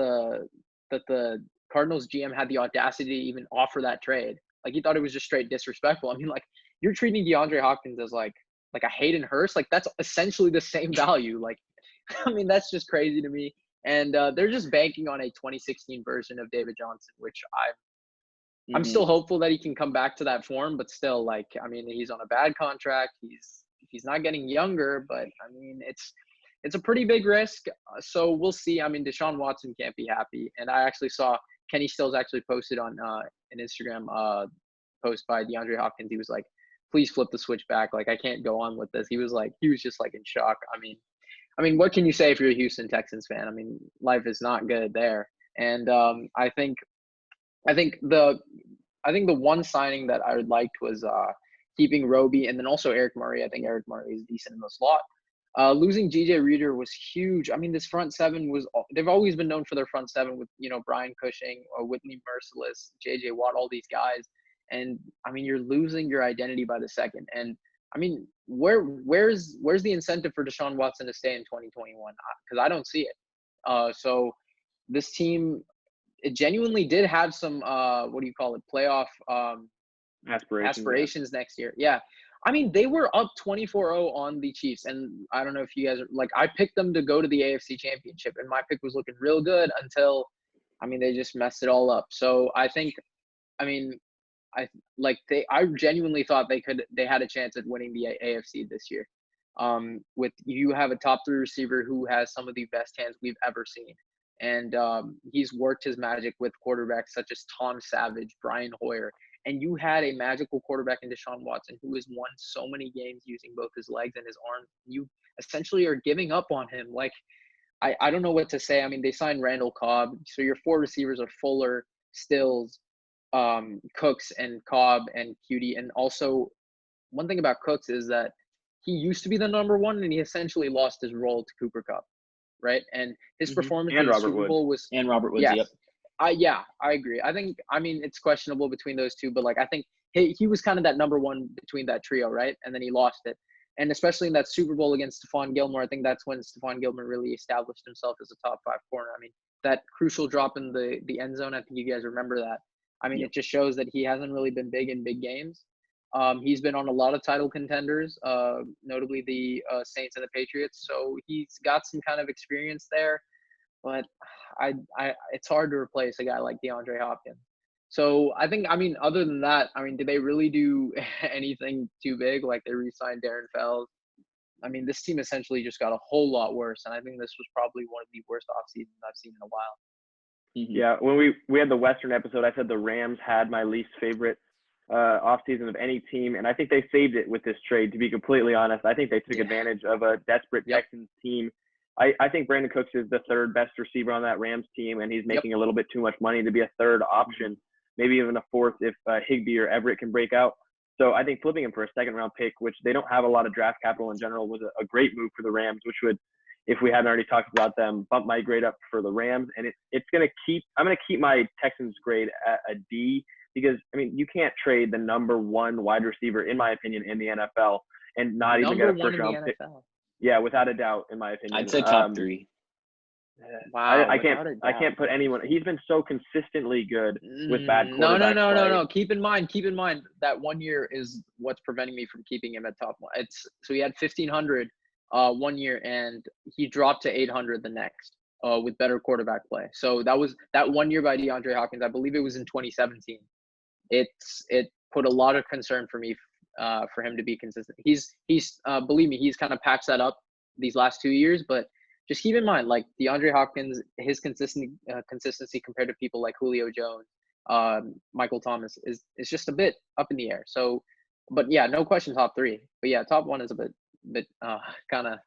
the Cardinals GM had the audacity to even offer that trade. Like, he thought it was just straight disrespectful. I mean, like, you're treating DeAndre Hopkins as like a Hayden Hurst. Like, that's essentially the same value. Like, I mean, that's just crazy to me. And they're just banking on a 2016 version of David Johnson, which I'm still hopeful that he can come back to that form, but still, like, I mean, he's on a bad contract. He's not getting younger, but I mean, it's a pretty big risk. So we'll see. I mean, Deshaun Watson can't be happy. And I actually saw Kenny Stills actually posted on an Instagram post by DeAndre Hopkins. He was like, please flip the switch back. Like, I can't go on with this. He was just like in shock. I mean, what can you say if you're a Houston Texans fan? I mean, life is not good there. And I think the one signing that I liked was keeping Roby and then also Eric Murray. I think Eric Murray is decent in the slot. Losing G.J. Reader was huge. I mean, this front seven they've always been known for their front seven with, Brian Cushing or Whitney Merciless, J.J. Watt, all these guys. And, I mean, you're losing your identity by the second. And, I mean, where's the incentive for Deshaun Watson to stay in 2021? Because I don't see it. So this team, it genuinely did have some, playoff aspirations next year. Yeah. I mean, they were up 24-0 on the Chiefs, and I don't know if you guys are I picked them to go to the AFC Championship, and my pick was looking real good until, they just messed it all up. So I think, I genuinely thought they had a chance at winning the AFC this year. You have a top 3 receiver who has some of the best hands we've ever seen, and he's worked his magic with quarterbacks such as Tom Savage, Brian Hoyer. And you had a magical quarterback in Deshaun Watson who has won so many games using both his legs and his arm. You essentially are giving up on him. I don't know what to say. I mean, they signed Randall Cobb. So your 4 receivers are Fuller, Stills, Cooks, and Cobb and Cutie. And also, one thing about Cooks is that he used to be the number 1, and he essentially lost his role to Cooper Kupp, right? And his performance in the Super Bowl was – and Robert Woods, yes. Yep. I agree. I think, it's questionable between those two, but I think he was kind of that number 1 between that trio, right? And then he lost it. And especially in that Super Bowl against Stephon Gilmore, I think that's when Stephon Gilmore really established himself as a top 5 corner. I mean, that crucial drop in the end zone, I think you guys remember that. It just shows that he hasn't really been big in big games. He's been on a lot of title contenders, notably the Saints and the Patriots. So he's got some kind of experience there. But it's hard to replace a guy like DeAndre Hopkins. So I think, other than that, did they really do anything too big? They re-signed Darren Fells. This team essentially just got a whole lot worse. And I think this was probably one of the worst off seasons I've seen in a while. Mm-hmm. Yeah, when we had the Western episode, I said the Rams had my least favorite offseason of any team. And I think they saved it with this trade, to be completely honest. I think they took advantage of a desperate Texans team. I think Brandon Cooks is the 3rd best receiver on that Rams team, and he's making a little bit too much money to be a 3rd option, maybe even a 4th if Higbee or Everett can break out. So I think flipping him for a 2nd-round pick, which they don't have a lot of draft capital in general, was a great move for the Rams, which would, if we hadn't already talked about them, bump my grade up for the Rams. And I'm going to keep my Texans grade at a D because, you can't trade the number 1 wide receiver, in my opinion, in the NFL and not even get a 1st-round pick. Yeah, with,without a doubt, in my opinion. I'd say top 3. Wow. I can't put anyone. He's been so consistently good with bad quarterbacks. No. Keep in mind that 1 year is what's preventing me from keeping him at top 1. So he had 1,500 1 year, and he dropped to 800 the next with better quarterback play. So that was that 1 year by DeAndre Hopkins. I believe it was in 2017. It put a lot of concern for me. For him to be consistent. He's believe me, he's kind of patched that up these last 2 years, but just keep in mind, DeAndre Hopkins, his consistency compared to people like Julio Jones, Michael Thomas is just a bit up in the air. So, but yeah, no question top 3. But yeah, top 1 is a bit kind of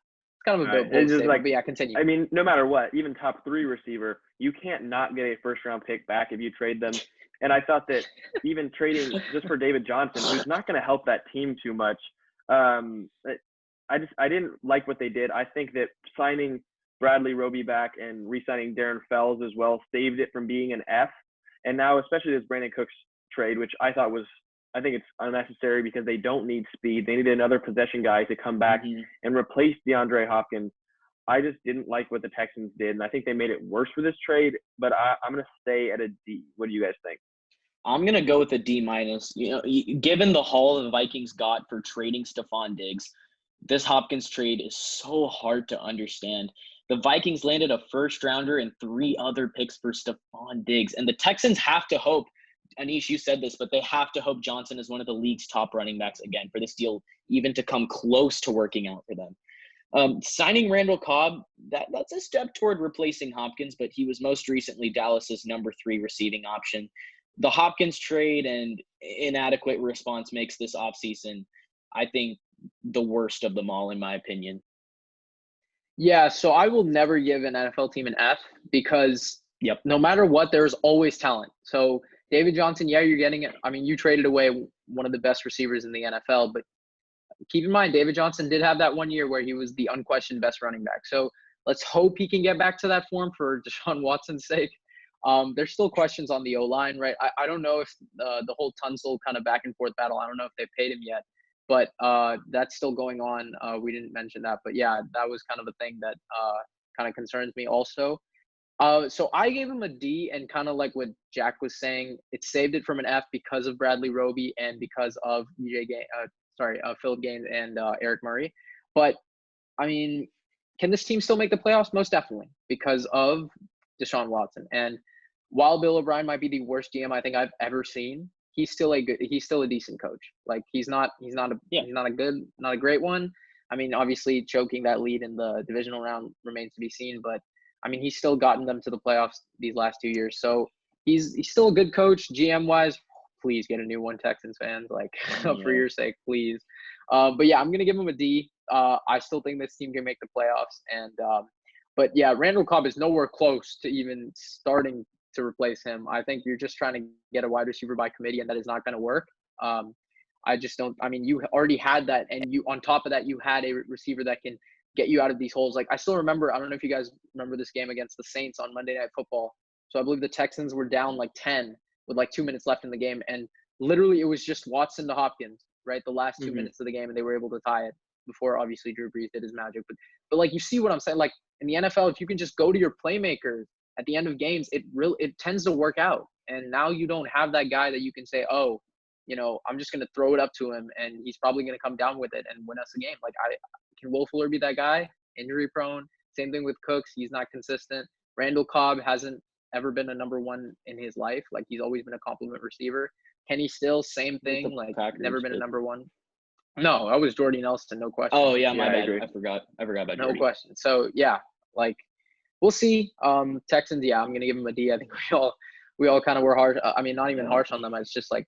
a bit bold statement, but yeah, continue. No matter what, even top 3 receiver, you can't not get a 1st-round pick back if you trade them. And I thought that even trading just for David Johnson, who's not going to help that team too much, I didn't like what they did. I think that signing Bradley Roby back and re-signing Darren Fells as well saved it from being an F. And now, especially this Brandon Cooks trade, which I think it's unnecessary because they don't need speed. They need another possession guy to come back and replace DeAndre Hopkins. I just didn't like what the Texans did, and I think they made it worse for this trade, but I'm going to stay at a D. What do you guys think? I'm going to go with a D-. Given the haul the Vikings got for trading Stephon Diggs, this Hopkins trade is so hard to understand. The Vikings landed a 1st-rounder and 3 other picks for Stephon Diggs, and the Texans have to hope, Anish, you said this, but they have to hope Johnson is one of the league's top running backs again for this deal even to come close to working out for them. Signing Randall Cobb, that's a step toward replacing Hopkins, but he was most recently Dallas's number 3 receiving option. The Hopkins trade and inadequate response makes this offseason, I think, the worst of them all, in my opinion. Yeah, so I will never give an NFL team an F because no matter what, there's always talent. So David Johnson, you're getting it. You traded away one of the best receivers in the NFL, but keep in mind, David Johnson did have that 1 year where he was the unquestioned best running back. So let's hope he can get back to that form for Deshaun Watson's sake. There's still questions on the O-line, right? I don't know if the whole Tunsil kind of back and forth battle, I don't know if they've paid him yet, but that's still going on. We didn't mention that, but yeah, that was kind of a thing that kind of concerns me also. So I gave him a D, and kind of like what Jack was saying, it saved it from an F because of Bradley Roby and because of Philip Gaines and Eric Murray. But I mean, can this team still make the playoffs? Most definitely, because of Deshaun Watson. And while Bill O'Brien might be the worst GM I think I've ever seen, he's still a decent coach. Like he's not a great one. I mean, obviously choking that lead in the divisional round remains to be seen, but I mean, he's still gotten them to the playoffs these last 2 years. So he's still a good coach. GM wise, please get a new one, Texans fans, like for your sake, please. But yeah, I'm going to give him a D. I still think this team can make the playoffs. And, but yeah, Randall Cobb is nowhere close to even starting to replace him. I think you're just trying to get a wide receiver by committee, and that is not going to work. I just don't, I mean, you already had that. And you, on top of that, you had a receiver that can get you out of these holes. Like I still remember, I don't know if you guys remember this game against the Saints on Monday Night Football. So I believe the Texans were down like 10 with like 2 minutes left in the game. And literally it was just Watson to Hopkins, right? The last 2 minutes of the game, and they were able to tie it before obviously Drew Brees did his magic. But like, you see what I'm saying? Like in the NFL, if you can just go to your playmakers at the end of games, it tends to work out. And now you don't have that guy that you can say, oh, you know, I'm just going to throw it up to him and he's probably going to come down with it and win us a game. Like can Will Fuller be that guy? Injury prone. Same thing with Cooks. He's not consistent. Randall Cobb hasn't ever been a number one in his life. Like he's always been a compliment receiver. Kenny Stills, same thing. Like Packers, never been a number one. No, I was Jordy Nelson. No question. Oh yeah, my bad. I forgot about no Jordy. question. So yeah, like we'll see. Texans. Yeah, I'm gonna give them a D. I think we all kind of were harsh. I mean, not even harsh on them. It's just like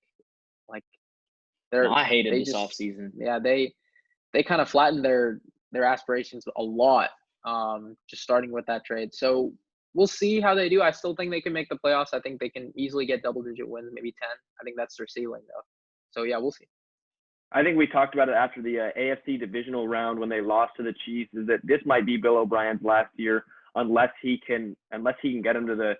I hated this offseason. Yeah, they kind of flattened their aspirations a lot. Just starting with that trade. So we'll see how they do. I still think they can make the playoffs. I think they can easily get double-digit wins, maybe 10. I think that's their ceiling, though. So yeah, we'll see. I think we talked about it after the AFC divisional round when they lost to the Chiefs, is that this might be Bill O'Brien's last year unless he can get him to the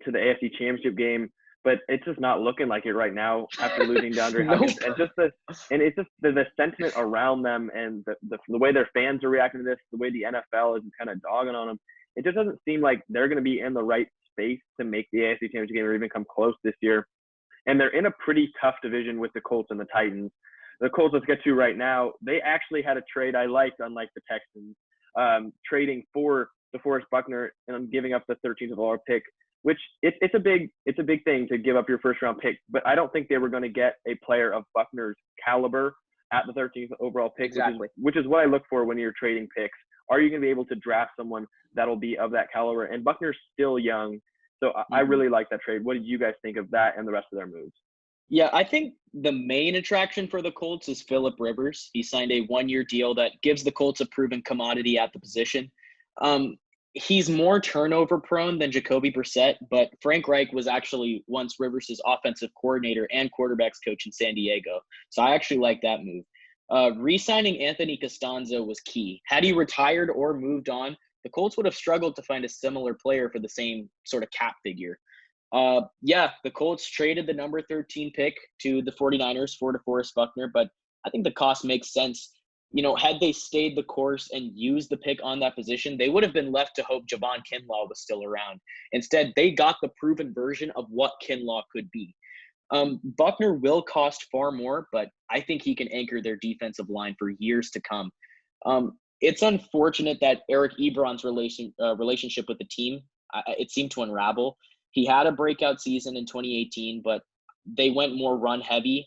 AFC Championship game. But it's just not looking like it right now after losing DeAndre Hopkins. And it's just the sentiment around them and the way their fans are reacting to this, the way the NFL is kind of dogging on them. It just doesn't seem like they're going to be in the right space to make the AFC Championship game or even come close this year. And they're in a pretty tough division with the Colts and the Titans. The Colts, let's get to right now, they actually had a trade I liked, unlike the Texans, trading for DeForest Buckner and giving up the 13th overall pick, which it's a big thing to give up your first round pick. But I don't think they were going to get a player of Buckner's caliber at the 13th overall pick, exactly. which is what I look for when you're trading picks. Are you going to be able to draft someone that'll be of that caliber? And Buckner's still young. So I really like that trade. What did you guys think of that and the rest of their moves? Yeah, I think the main attraction for the Colts is Phillip Rivers. He signed a 1-year deal that gives the Colts a proven commodity at the position. He's more turnover prone than Jacoby Brissett, but Frank Reich was actually once Rivers' offensive coordinator and quarterbacks coach in San Diego. So I actually like that move. Re-signing Anthony Costanzo was key. Had he retired or moved on, the Colts would have struggled to find a similar player for the same sort of cap figure. The Colts traded the number 13 pick to the 49ers for DeForest Buckner, but I think the cost makes sense. You know, had they stayed the course and used the pick on that position, they would have been left to hope Javon Kinlaw was still around. Instead, they got the proven version of what Kinlaw could be. Buckner will cost far more, but I think he can anchor their defensive line for years to come. It's unfortunate that Eric Ebron's relationship with the team, it seemed to unravel. He had a breakout season in 2018, but they went more run heavy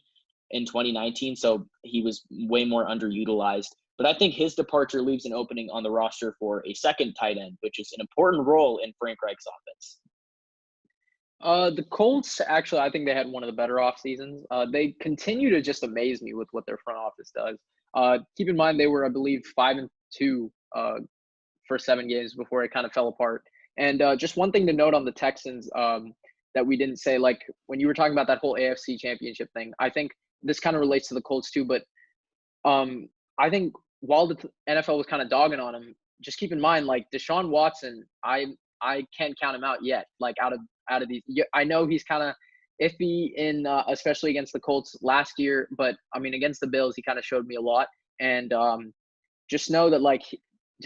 in 2019, so he was way more underutilized. But I think his departure leaves an opening on the roster for a second tight end, which is an important role in Frank Reich's offense. The Colts, actually, I think they had one of the better off seasons. They continue to just amaze me with what their front office does. Keep in mind, they were, I believe, 5-2 for 7 games before it kind of fell apart. And just one thing to note on the Texans that we didn't say, like when you were talking about that whole AFC championship thing, I think this kind of relates to the Colts too, but I think while the NFL was kind of dogging on him, just keep in mind, like Deshaun Watson, I can't count him out yet. Like out of these, I know he's kind of iffy in especially against the Colts last year, but I mean against the Bills, he kind of showed me a lot. And just know that like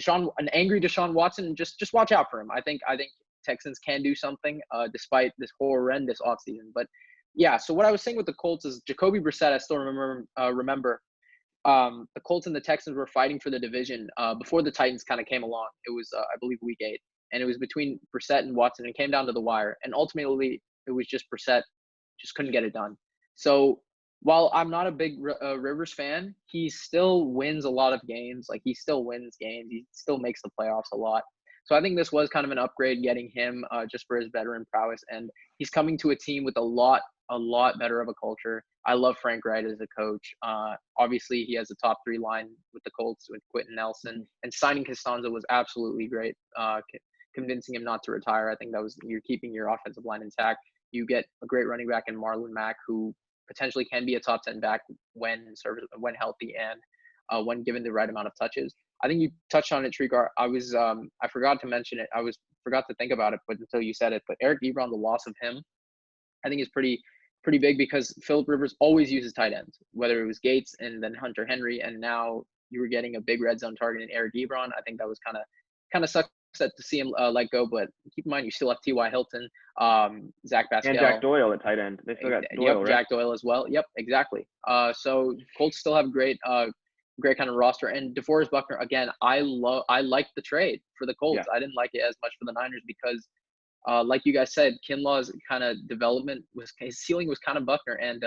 an angry Deshaun Watson, just watch out for him. I think Texans can do something despite this horrendous offseason. But yeah, so what I was saying with the Colts is Jacoby Brissett. I still remember. The Colts and the Texans were fighting for the division before the Titans kind of came along. It was, I believe, week 8. And it was between Brissett and Watson. It came down to the wire. And ultimately, it was just Brissett just couldn't get it done. So while I'm not a big Rivers fan, he still wins a lot of games. Like, he still wins games. He still makes the playoffs a lot. So I think this was kind of an upgrade getting him just for his veteran prowess. And he's coming to a team with a lot better of a culture. I love Frank Reich as a coach. Obviously, he has a top 3 line with the Colts with Quentin Nelson. And signing Costanzo was absolutely great, convincing him not to retire. I think that was, you're keeping your offensive line intact. You get a great running back in Marlon Mack, who potentially can be a top 10 back when healthy and when given the right amount of touches. I think you touched on it, Trikar. I forgot to mention it. Forgot to think about it, but until you said it. But Eric Ebron, the loss of him, I think is pretty big because Phillip Rivers always uses tight ends, whether it was Gates and then Hunter Henry, and now you were getting a big red zone target in Eric Ebron. I think that was kind of sucks to see him let go, but keep in mind you still have T.Y. Hilton, Zach Pascal, and Jack Doyle at tight end. They still got Doyle, right? Jack Doyle as well. Yep, exactly. So Colts still have great kind of roster. And DeForest Buckner, again, I liked the trade for the Colts. Yeah. I didn't like it as much for the Niners because like you guys said, Kinlaw's kind of development his ceiling was kind of Buckner, and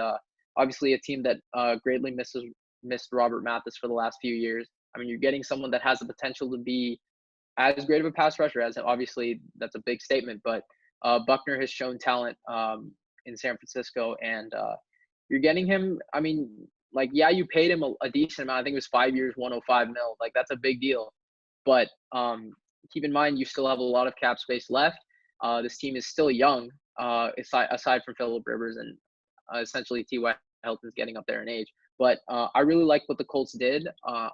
obviously a team that greatly missed Robert Mathis for the last few years. I mean, you're getting someone that has the potential to be as great of a pass rusher as, obviously that's a big statement, but Buckner has shown talent in San Francisco, and you're getting him. I mean, like, yeah, you paid him a decent amount. I think it was 5 years, $105 million. Like, that's a big deal, but keep in mind you still have a lot of cap space left. This team is still young, aside from Phillip Rivers, and essentially T.Y. Hilton's getting up there in age. But I really like what the Colts did. I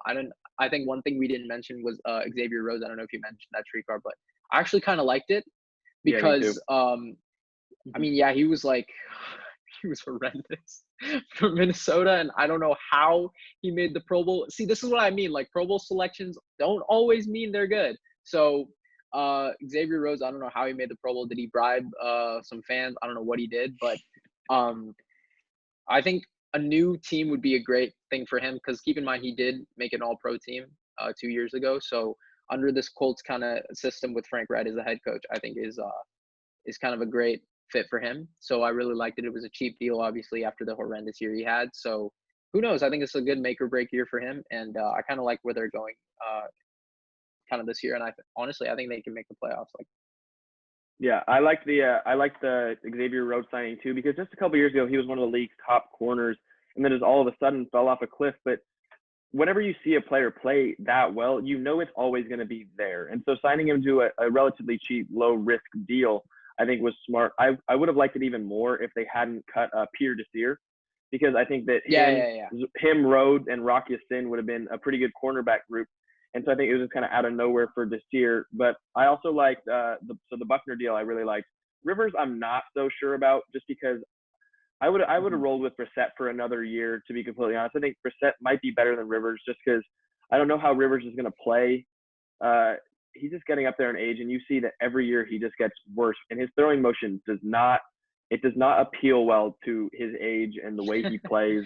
think one thing we didn't mention was Xavier Rhodes. I don't know if you mentioned that, Trikar, but I actually kind of liked it because, I mean, yeah, he was horrendous for Minnesota, and I don't know how he made the Pro Bowl. See, this is what I mean. Like, Pro Bowl selections don't always mean they're good. So Xavier Rhodes, I don't know how he made the Pro Bowl. Did he bribe some fans? I don't know what he did, but I think a new team would be a great thing for him because keep in mind he did make an all-pro team 2 years ago. So under this Colts kind of system with Frank Reich as the head coach, I think is kind of a great fit for him. So I really liked it. It was a cheap deal, obviously, after the horrendous year he had. So who knows? I think it's a good make or break year for him, and I kind of like where they're going kind of this year. And honestly, I think they can make the playoffs. Like, yeah, I like the Xavier Rhodes signing too, because just a couple years ago he was one of the league's top corners, and then just all of a sudden fell off a cliff. But whenever you see a player play that well, you know it's always going to be there. And so signing him to a relatively cheap, low risk deal, I think was smart. I would have liked it even more if they hadn't cut Pierre Desir, because I think that him, Rhodes, and Rock Ya-Sin would have been a pretty good cornerback group. And so I think it was just kind of out of nowhere for Desir. But I also liked the Buckner deal. I really liked. Rivers, I'm not so sure about, just because I would have rolled with Brissett for another year, to be completely honest. I think Brissett might be better than Rivers, just because I don't know how Rivers is going to play. He's just getting up there in age, and you see that every year he just gets worse. And his throwing motion does not appeal well to his age and the way he plays.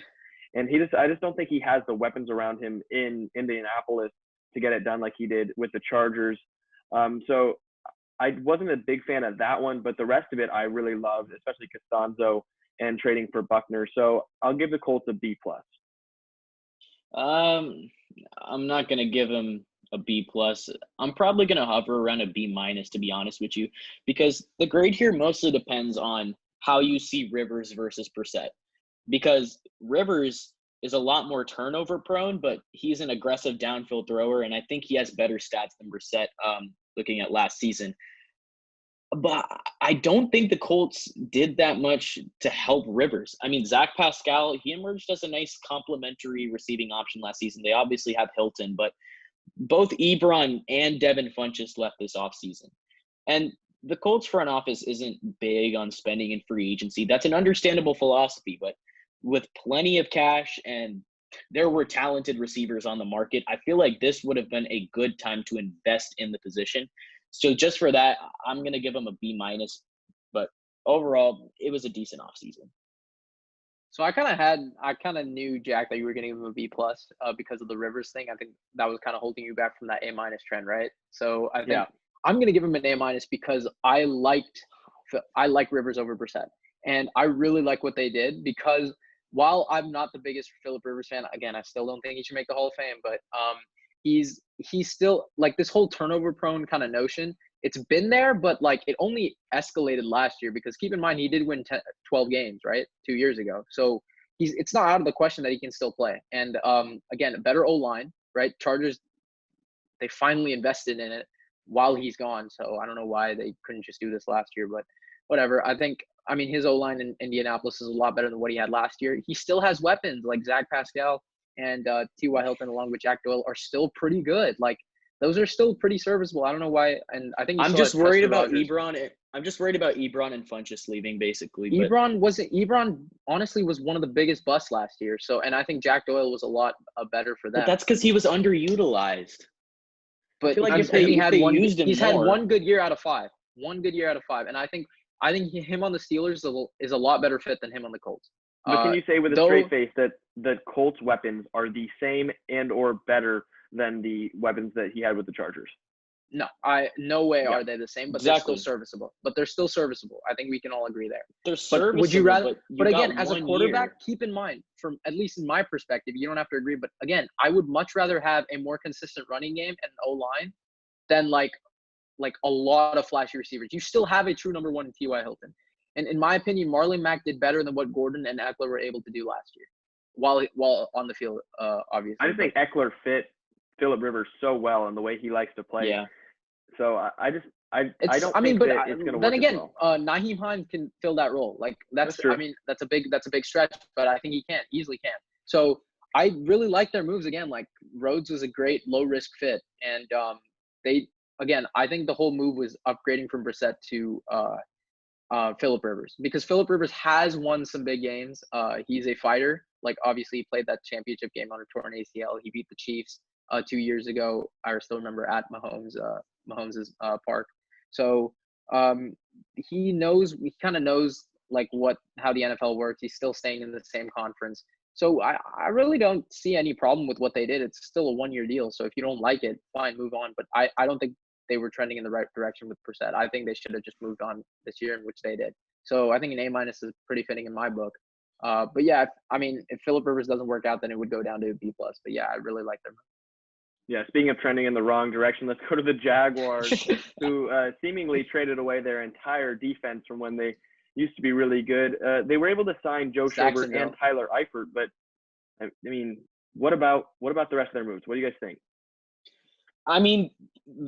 And I just don't think he has the weapons around him in Indianapolis to get it done like he did with the Chargers. So I wasn't a big fan of that one, but the rest of it I really loved, especially Costanzo and trading for Buckner. So I'll give the Colts a B+. I'm not going to give him a B+. I'm probably going to hover around a B-, to be honest with you, because the grade here mostly depends on how you see Rivers versus Brissett, because Rivers is a lot more turnover prone, but he's an aggressive downfield thrower, and I think he has better stats than Brissett looking at last season. But I don't think the Colts did that much to help Rivers. I mean, Zach Pascal, he emerged as a nice complementary receiving option last season. They obviously have Hilton, but both Ebron and Devin Funchess left this offseason. And the Colts front office isn't big on spending in free agency. That's an understandable philosophy, but with plenty of cash and there were talented receivers on the market, I feel like this would have been a good time to invest in the position. So just for that, I'm going to give them a B-. But overall, it was a decent offseason. So I kind of knew, Jack, that you were going to give him a B+ because of the Rivers thing. I think that was kind of holding you back from that A- trend, right? So I think I'm going to give him an A- because I like Rivers over Brissett. And I really like what they did because while I'm not the biggest Phillip Rivers fan, again, I still don't think he should make the Hall of Fame, but he's still like this whole turnover prone kind of notion. It's been there, but like it only escalated last year because keep in mind he did win 12 games, right? 2 years ago. So it's not out of the question that he can still play. And again, a better O-line, right? Chargers, they finally invested in it while he's gone. So I don't know why they couldn't just do this last year, but whatever. I mean, his O-line in Indianapolis is a lot better than what he had last year. He still has weapons like Zach Pascal and T.Y. Hilton along with Jack Doyle are still pretty good. Like those are still pretty serviceable. I don't know why. And I think I'm just worried about Ebron. I'm just worried about Ebron and Funchess leaving basically. Ebron honestly was one of the biggest busts last year. So, and I think Jack Doyle was a lot better for them. But that's because he was underutilized. But I feel like I'm if saying he's had 1 good year out of 5. 1 good year out of 5. And I think him on the Steelers is a lot better fit than him on the Colts. But can you say with a straight face that the Colts weapons are the same and or better than the weapons that he had with the Chargers? No way are they the same, but they're still serviceable. I think we can all agree there. They're serviceable. Would you rather? But again, as a quarterback, keep in mind, from at least in my perspective, you don't have to agree. But again, I would much rather have a more consistent running game and an O-line than like a lot of flashy receivers. You still have a true number one in T.Y. Hilton. And in my opinion, Marlon Mack did better than what Gordon and Eckler were able to do last year while on the field, obviously. I just think Eckler fit Phillip Rivers so well in the way he likes to play. Yeah. So I don't think that it's going to work. Then again, well. Nyheim Hines can fill that role. Like that's true. I mean, that's a big stretch, but I think he easily can. So I really like their moves again. Like Rhodes was a great low risk fit, and I think the whole move was upgrading from Brissett to Phillip Rivers because Phillip Rivers has won some big games. He's a fighter. Like obviously he played that championship game on a torn ACL. He beat the Chiefs 2 years ago. I still remember at Mahomes's park. So he kind of knows like how the NFL works. He's still staying in the same conference. So I really don't see any problem with what they did. It's still a 1-year deal. So if you don't like it, fine, move on. But I don't think they were trending in the right direction with Brissett. I think they should have just moved on this year, in which they did. So I think an A- is pretty fitting in my book. But yeah, if Phillip Rivers doesn't work out, then it would go down to a B+. But yeah, I really like them. Yeah, speaking of trending in the wrong direction, let's go to the Jaguars, who seemingly traded away their entire defense from when they used to be really good. They were able to sign Joe Schobert and Tyler Eifert, but I mean, what about the rest of their moves? What do you guys think? I mean,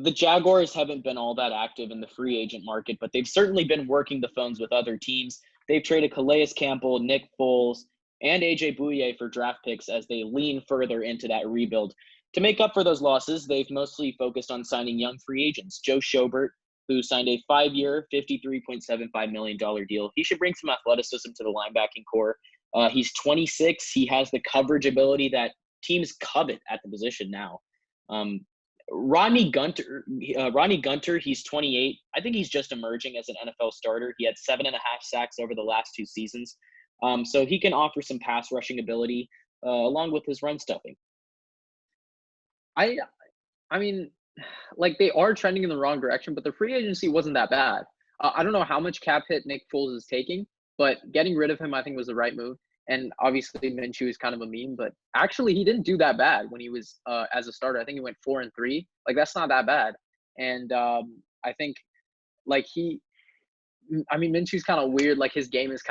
the Jaguars haven't been all that active in the free agent market, but they've certainly been working the phones with other teams. They've traded Calais Campbell, Nick Foles, and AJ Bouye for draft picks as they lean further into that rebuild. To make up for those losses, they've mostly focused on signing young free agents. Joe Schobert, who signed a 5-year, $53.75 million deal. He should bring some athleticism to the linebacking core. He's 26. He has the coverage ability that teams covet at the position now. Rodney Gunter, he's 28. I think he's just emerging as an NFL starter. He had 7.5 sacks over the last 2 seasons. So he can offer some pass rushing ability along with his run stuffing. I mean, like they are trending in the wrong direction, but the free agency wasn't that bad. I don't know how much cap hit Nick Foles is taking, but getting rid of him, I think, was the right move. And obviously, Minshew is kind of a meme, but actually, he didn't do that bad when he was as a starter. I think he went 4-3. Like that's not that bad. And I think, like Minshew's kind of weird. Like his game is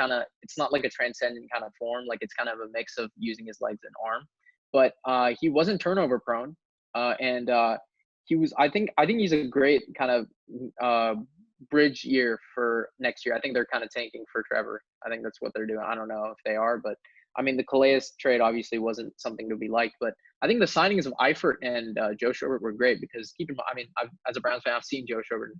it's not like a transcendent kind of form. Like it's kind of a mix of using his legs and arm. But he wasn't turnover prone. And he was, I think he's a great kind of bridge year for next year. I think they're kind of tanking for Trevor. I think that's what they're doing. I don't know if they are, but I mean, the Calais trade obviously wasn't something to be liked, but I think the signings of Eifert and Joe Schobert were great because keep in mind, I mean, as a Browns fan, I've seen Joe Schobert.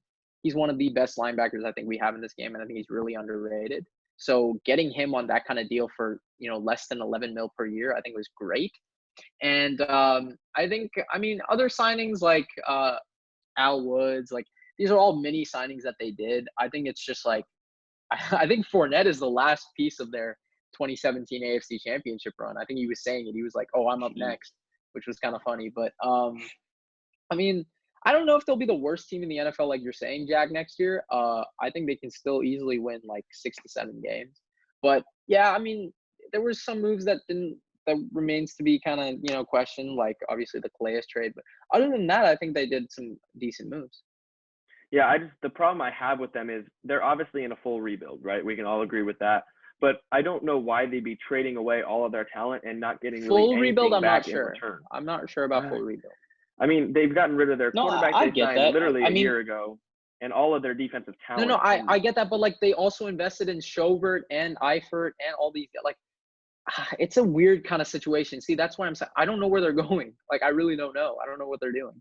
He's one of the best linebackers I think we have in this game, and I think he's really underrated. So getting him on that kind of deal for, less than 11 mil per year, I think was great. And I think, I mean, other signings like Al Woods, like these are all mini signings that they did. I think it's just like, I think Fournette is the last piece of their 2017 AFC Championship run. I think he was saying it. He was like, "Oh, I'm up next," which was kind of funny. But I mean, I don't know if they'll be the worst team in the NFL, like you're saying, Jack, next year. I think they can still easily win like 6 to 7 games. But yeah, I mean, there were some moves that remains to be kind of questioned, like obviously the Calais trade. But other than that, I think they did some decent moves. Yeah, the problem I have with them is they're obviously in a full rebuild, right? We can all agree with that. But I don't know why they'd be trading away all of their talent and not getting full really rebuild. anything back I'm not sure. in return. I'm not sure about full rebuild. I mean, they've gotten rid of their quarterback they signed literally a year ago, and all of their defensive talent. No, I get that, but like they also invested in Schobert and Eifert and all these. Like, it's a weird kind of situation. See, that's why I'm saying I don't know where they're going. Like, I really don't know. I don't know what they're doing.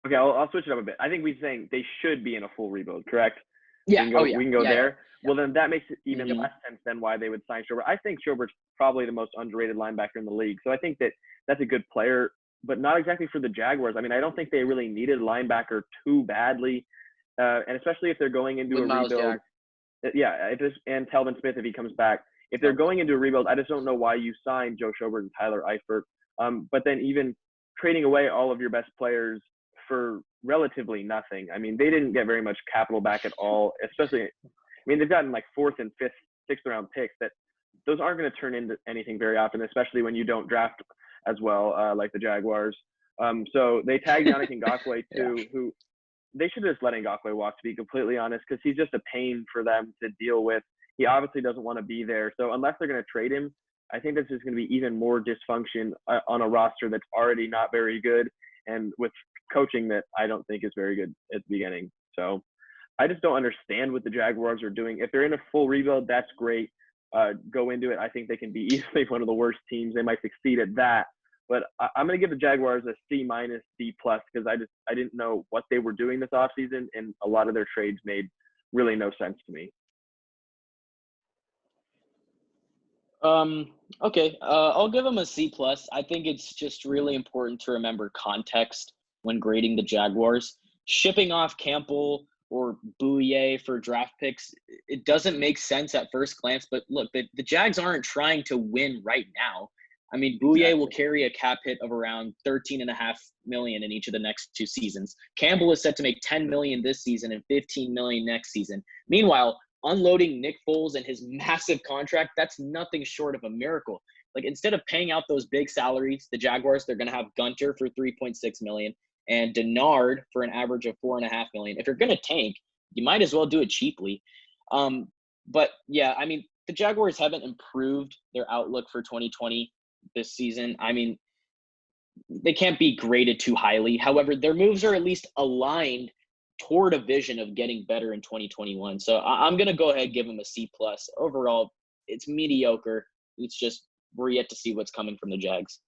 Okay, I'll switch it up a bit. I think we're saying they should be in a full rebuild, correct? Yeah. We can go there. Yeah. Well, then that makes it even less sense than why they would sign Schobert. I think Schobert's probably the most underrated linebacker in the league. So I think that's a good player, but not exactly for the Jaguars. I mean, I don't think they really needed a linebacker too badly, and especially if they're going into a rebuild. Yeah, and Telvin Smith if he comes back. If they're going into a rebuild, I just don't know why you signed Joe Schobert and Tyler Eifert. But then even trading away all of your best players for relatively nothing. I mean, they didn't get very much capital back at all, especially, I mean, they've gotten like 4th and 5th, 6th round picks that those aren't going to turn into anything very often, especially when you don't draft as well, like the Jaguars. So they tagged Yannick Ngakoue too, who they should have just let Ngakoue walk, to be completely honest, because he's just a pain for them to deal with. He obviously doesn't want to be there. So unless they're going to trade him, I think this is going to be even more dysfunction on a roster that's already not very good, and with coaching that I don't think is very good at the beginning. So I just don't understand what the Jaguars are doing. If they're in a full rebuild, that's great. Go into it. I think they can be easily one of the worst teams. They might succeed at that. But I'm going to give the Jaguars a C-, D+, because I didn't know what they were doing this offseason, and a lot of their trades made really no sense to me. Okay. I'll give them a C+. I think it's just really important to remember context when grading the Jaguars. Shipping off Campbell or Bouye for draft picks, it doesn't make sense at first glance. But look, the Jags aren't trying to win right now. I mean, Bouye will carry a cap hit of around $13.5 million in each of the next 2 seasons. Campbell is set to make $10 million this season and $15 million next season. Meanwhile, unloading Nick Foles and his massive contract, that's nothing short of a miracle. Like, instead of paying out those big salaries, the Jaguars, they're going to have Gunter for $3.6 million and Denard for an average of $4.5 million. If you're going to tank, you might as well do it cheaply. But yeah, I mean, the Jaguars haven't improved their outlook for 2020 this season. I mean, they can't be graded too highly. However, their moves are at least aligned toward a vision of getting better in 2021. So I'm going to go ahead and give them a C+. Overall, it's mediocre. It's just we're yet to see what's coming from the Jags.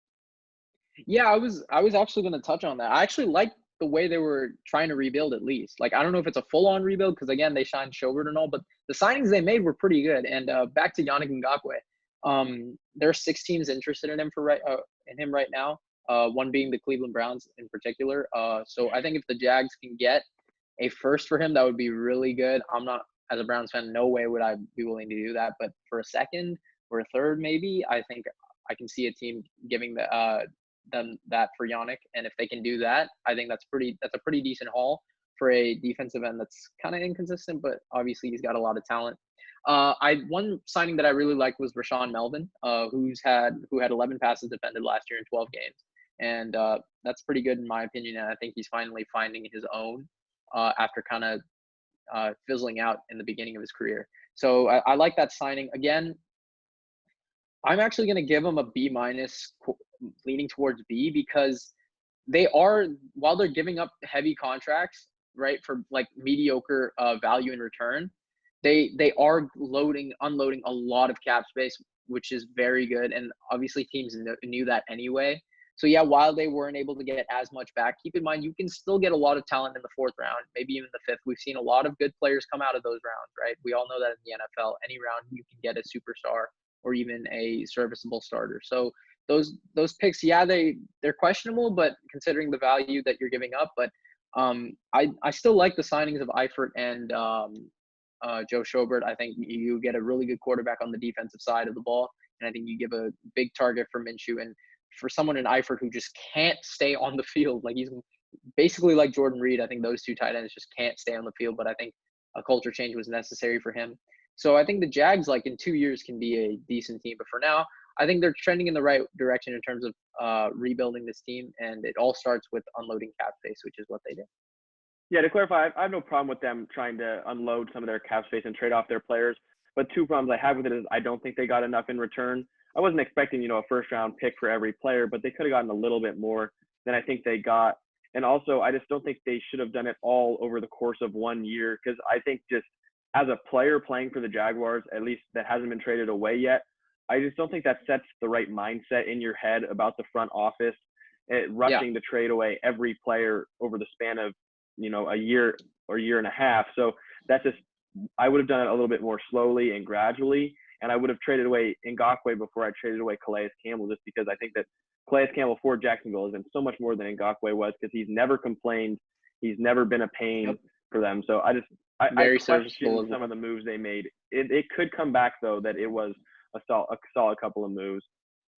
Yeah, I was actually going to touch on that. I actually like the way they were trying to rebuild at least. Like, I don't know if it's a full-on rebuild because, again, they signed Schobert and all, but the signings they made were pretty good. And back to Yannick Ngakoue, there are 6 teams interested in him right now, one being the Cleveland Browns in particular. So I think if the Jags can get a first for him, that would be really good. I'm not, as a Browns fan, no way would I be willing to do that. But for a second or a third, maybe, I think I can see a team giving them that for Yannick. And if they can do that, I think that's a pretty decent haul for a defensive end that's kind of inconsistent, but obviously he's got a lot of talent. One signing that I really liked was Rashawn Melvin, who had 11 passes defended last year in 12 games. And that's pretty good in my opinion. And I think he's finally finding his own after kind of fizzling out in the beginning of his career. So I like that signing. Again, I'm actually going to give him a B-, leaning towards B, because they are, while they're giving up heavy contracts, right, for like mediocre value in return, they are unloading a lot of cap space, which is very good. And obviously teams knew that anyway. So yeah, while they weren't able to get as much back, keep in mind you can still get a lot of talent in the fourth round, maybe even the fifth. We've seen a lot of good players come out of those rounds, right? We all know that in the NFL, any round you can get a superstar or even a serviceable starter. So those picks, yeah, they're questionable, but considering the value that you're giving up, but I still like the signings of Eifert and Joe Schobert. I think you get a really good quarterback on the defensive side of the ball, and I think you give a big target for Minshew. And for someone in Eifert who just can't stay on the field, like he's basically like Jordan Reed, I think those two tight ends just can't stay on the field, but I think a culture change was necessary for him. So I think the Jags, like in 2 years, can be a decent team. But for now, I think they're trending in the right direction in terms of rebuilding this team, and it all starts with unloading cap space, which is what they did. Yeah, to clarify, I have no problem with them trying to unload some of their cap space and trade off their players. But two problems I have with it is I don't think they got enough in return. I wasn't expecting, a first-round pick for every player, but they could have gotten a little bit more than I think they got. And also, I just don't think they should have done it all over the course of 1 year, because I think just as a player playing for the Jaguars, at least that hasn't been traded away yet, I just don't think that sets the right mindset in your head about the front office, rushing to trade away every player over the span of, a year or year and a half. So that's just, I would have done it a little bit more slowly and gradually. And I would have traded away Ngakoue before I traded away Calais Campbell, just because I think that Calais Campbell for Jacksonville has been so much more than Ngakoue was, because he's never complained. He's never been a pain for them. So I question some of the moves they made. It could come back, though, that it was a solid couple of moves.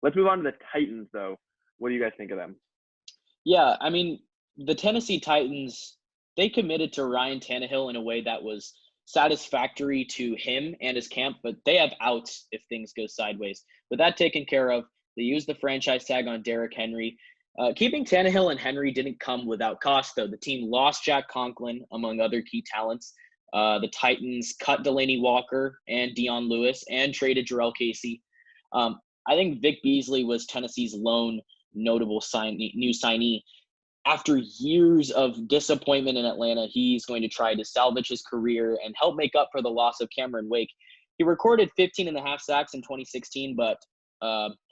Let's move on to the Titans, though. What do you guys think of them? Yeah, I mean, the Tennessee Titans, they committed to Ryan Tannehill in a way that was satisfactory to him and his camp, but they have outs if things go sideways. With that taken care of, they used the franchise tag on Derrick Henry. Keeping Tannehill and Henry didn't come without cost, though. The team lost Jack Conklin, among other key talents. The Titans cut Delaney Walker and Dion Lewis and traded Jarrell Casey. I think Vic Beasley was Tennessee's lone notable new signee. After years of disappointment in Atlanta, he's going to try to salvage his career and help make up for the loss of Cameron Wake. He recorded 15.5 sacks in 2016, but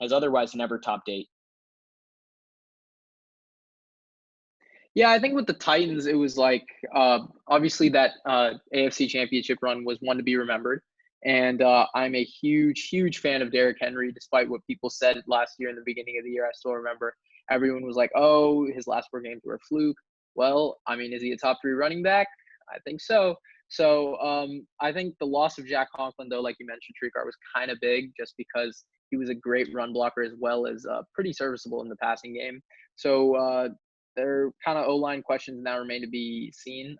has otherwise never topped 8. Yeah, I think with the Titans, it was like obviously that AFC Championship run was one to be remembered. And I'm a huge, huge fan of Derrick Henry, despite what people said last year in the beginning of the year. I still remember everyone was like, oh, his last 4 games were a fluke. Well, I mean, is he a top 3 running back? I think so. So I think the loss of Jack Conklin, though, like you mentioned, Tricart, was kind of big just because he was a great run blocker as well as pretty serviceable in the passing game. So their kind of O-line questions now remain to be seen.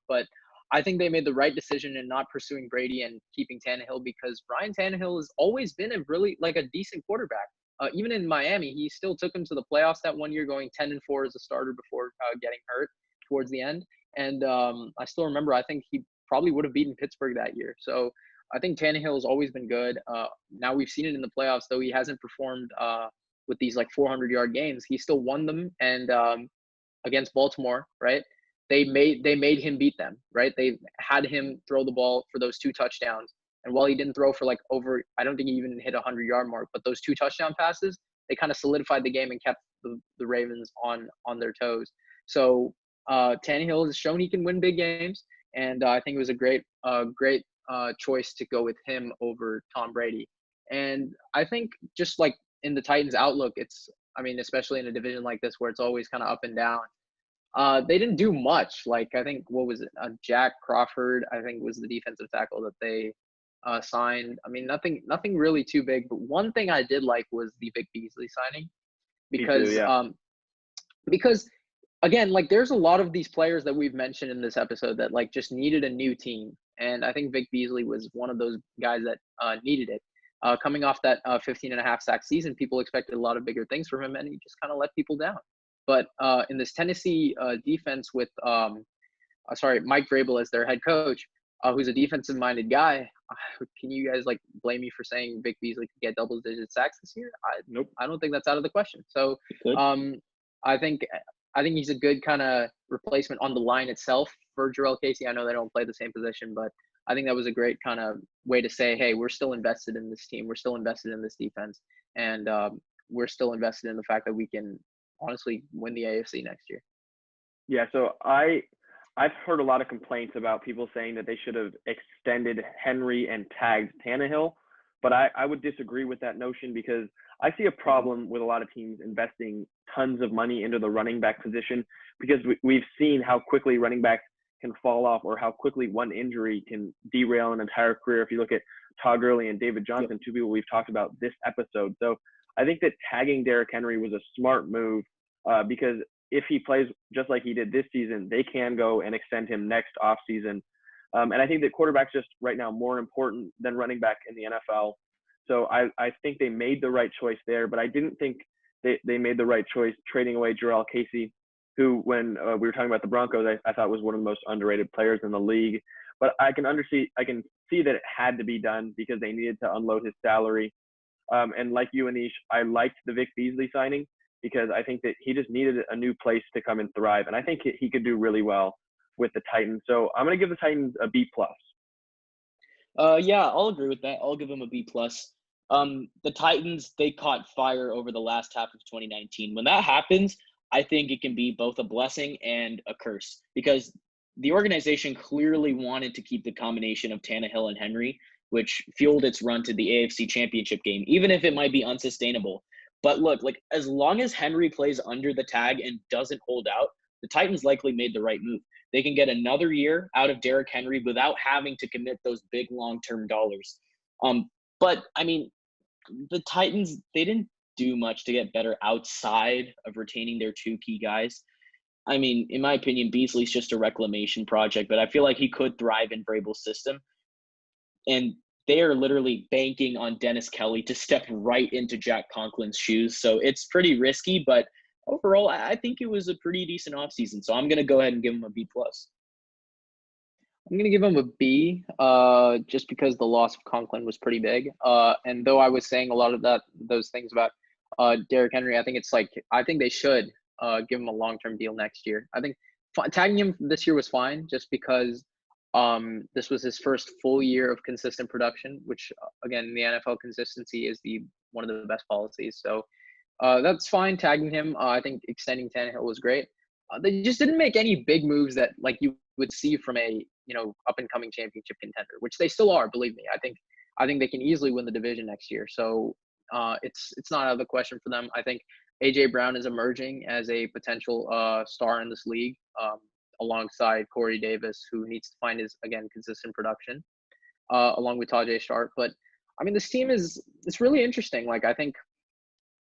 But I think they made the right decision in not pursuing Brady and keeping Tannehill, because Ryan Tannehill has always been a really like a decent quarterback. Even in Miami, he still took him to the playoffs that 1 year, going 10-4 as a starter before getting hurt towards the end. And I still remember, I think he probably would have beaten Pittsburgh that year. So I think Tannehill has always been good. Now we've seen it in the playoffs, though he hasn't performed with these like 400-yard games. He still won them, and against Baltimore, right? They made him beat them, right? They had him throw the ball for those 2 touchdowns. And while he didn't throw for like over, I don't think he even hit a 100-yard mark, but those 2 touchdown passes, they kind of solidified the game and kept the Ravens on their toes. So Tannehill has shown he can win big games, and I think it was a great choice to go with him over Tom Brady. And I think just like in the Titans' outlook, it's, I mean, especially in a division like this where it's always kind of up and down. They didn't do much. Like, I think, what was it? Jack Crawford, I think, was the defensive tackle that they signed. I mean, nothing really too big. But one thing I did like was the Vic Beasley signing, because Me too, yeah. Because again, like there's a lot of these players that we've mentioned in this episode that like just needed a new team, and I think Vic Beasley was one of those guys that needed it. Coming off that 15.5 sack season, people expected a lot of bigger things from him, and he just kind of let people down. But in this Tennessee defense with Mike Vrabel as their head coach, who's a defensive-minded guy, can you guys like blame me for saying Vic Beasley could get double-digit sacks this year? Nope. I don't think that's out of the question. So I think I think he's a good kind of replacement on the line itself for Jarrell Casey. I know they don't play the same position, but I think that was a great kind of way to say, hey, we're still invested in this team. We're still invested in this defense. And we're still invested in the fact that we can honestly win the AFC next year. Yeah, so I've heard a lot of complaints about people saying that they should have extended Henry and tagged Tannehill, but I would disagree with that notion because I see a problem with a lot of teams investing tons of money into the running back position because we've seen how quickly running backs can fall off or how quickly one injury can derail an entire career. If you look at Todd Gurley and David Johnson, two people we've talked about this episode. So I think that tagging Derrick Henry was a smart move because if he plays just like he did this season, they can go and extend him next offseason. And I think that quarterback's just right now more important than running back in the NFL. So I think they made the right choice there, but I didn't think they made the right choice trading away Jarrell Casey, who when we were talking about the Broncos, I thought was one of the most underrated players in the league. But I can see that it had to be done because they needed to unload his salary. And like you, Anish, I liked the Vic Beasley signing because I think that he just needed a new place to come and thrive. And I think he could do really well with the Titans. So I'm going to give the Titans a B+. Yeah, I'll agree with that. I'll give them a B+. The Titans, they caught fire over the last half of 2019. When that happens, I think it can be both a blessing and a curse because the organization clearly wanted to keep the combination of Tannehill and Henry, which fueled its run to the AFC Championship game, even if it might be unsustainable. But look, like as long as Henry plays under the tag and doesn't hold out, the Titans likely made the right move. They can get another year out of Derrick Henry without having to commit those big long-term dollars. But I mean, the Titans, they didn't do much to get better outside of retaining their two key guys. I mean, in my opinion, Beasley's just a reclamation project, but I feel like he could thrive in Vrabel's system. And they are literally banking on Dennis Kelly to step right into Jack Conklin's shoes. So it's pretty risky, but overall, I think it was a pretty decent offseason. So I'm going to go ahead and give him a B+. I'm going to give him a B just because the loss of Conklin was pretty big. And though I was saying a lot of those things about Derrick Henry, I think they should give him a long-term deal next year. I think tagging him this year was fine just because this was his first full year of consistent production, which again, in the NFL, consistency is one of the best policies. So that's fine tagging him. I think extending Tannehill was great. They just didn't make any big moves that like you would see from a up and coming championship contender, which they still are. Believe me, I think they can easily win the division next year. So it's not out of the question for them. I think AJ Brown is emerging as a potential star in this league, alongside Corey Davis, who needs to find his consistent production, along with Tajay Sharp. But I mean, this team it's really interesting. Like I think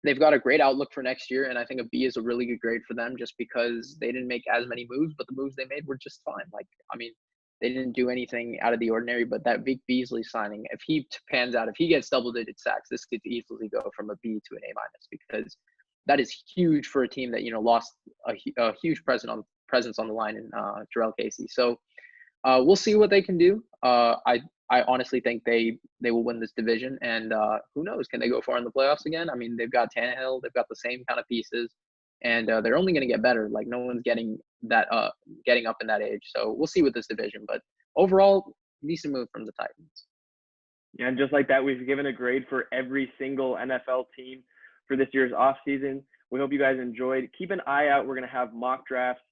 they've got a great outlook for next year, and I think a B is a really good grade for them just because they didn't make as many moves, but the moves they made were just fine. Like, I mean, they didn't do anything out of the ordinary, but that Vic Beasley signing, if he pans out, if he gets double-digit sacks, this could easily go from a B to an A- because that is huge for a team that, lost a huge presence on the line in Jarrell Casey. So we'll see what they can do. I honestly think they will win this division, and who knows? Can they go far in the playoffs again? I mean, they've got Tannehill, they've got the same kind of pieces, and they're only going to get better. Like no one's getting up in that age. So we'll see with this division, but overall, decent move from the Titans. Yeah, and just like that, we've given a grade for every single NFL team for this year's offseason. We hope you guys enjoyed. Keep an eye out. We're going to have mock drafts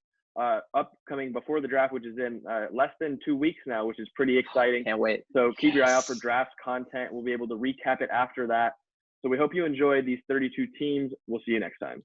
upcoming before the draft, which is in less than 2 weeks now, which is pretty exciting. Can't wait. So keep your eye out for draft content. We'll be able to recap it after that. So we hope you enjoyed these 32 teams. We'll see you next time.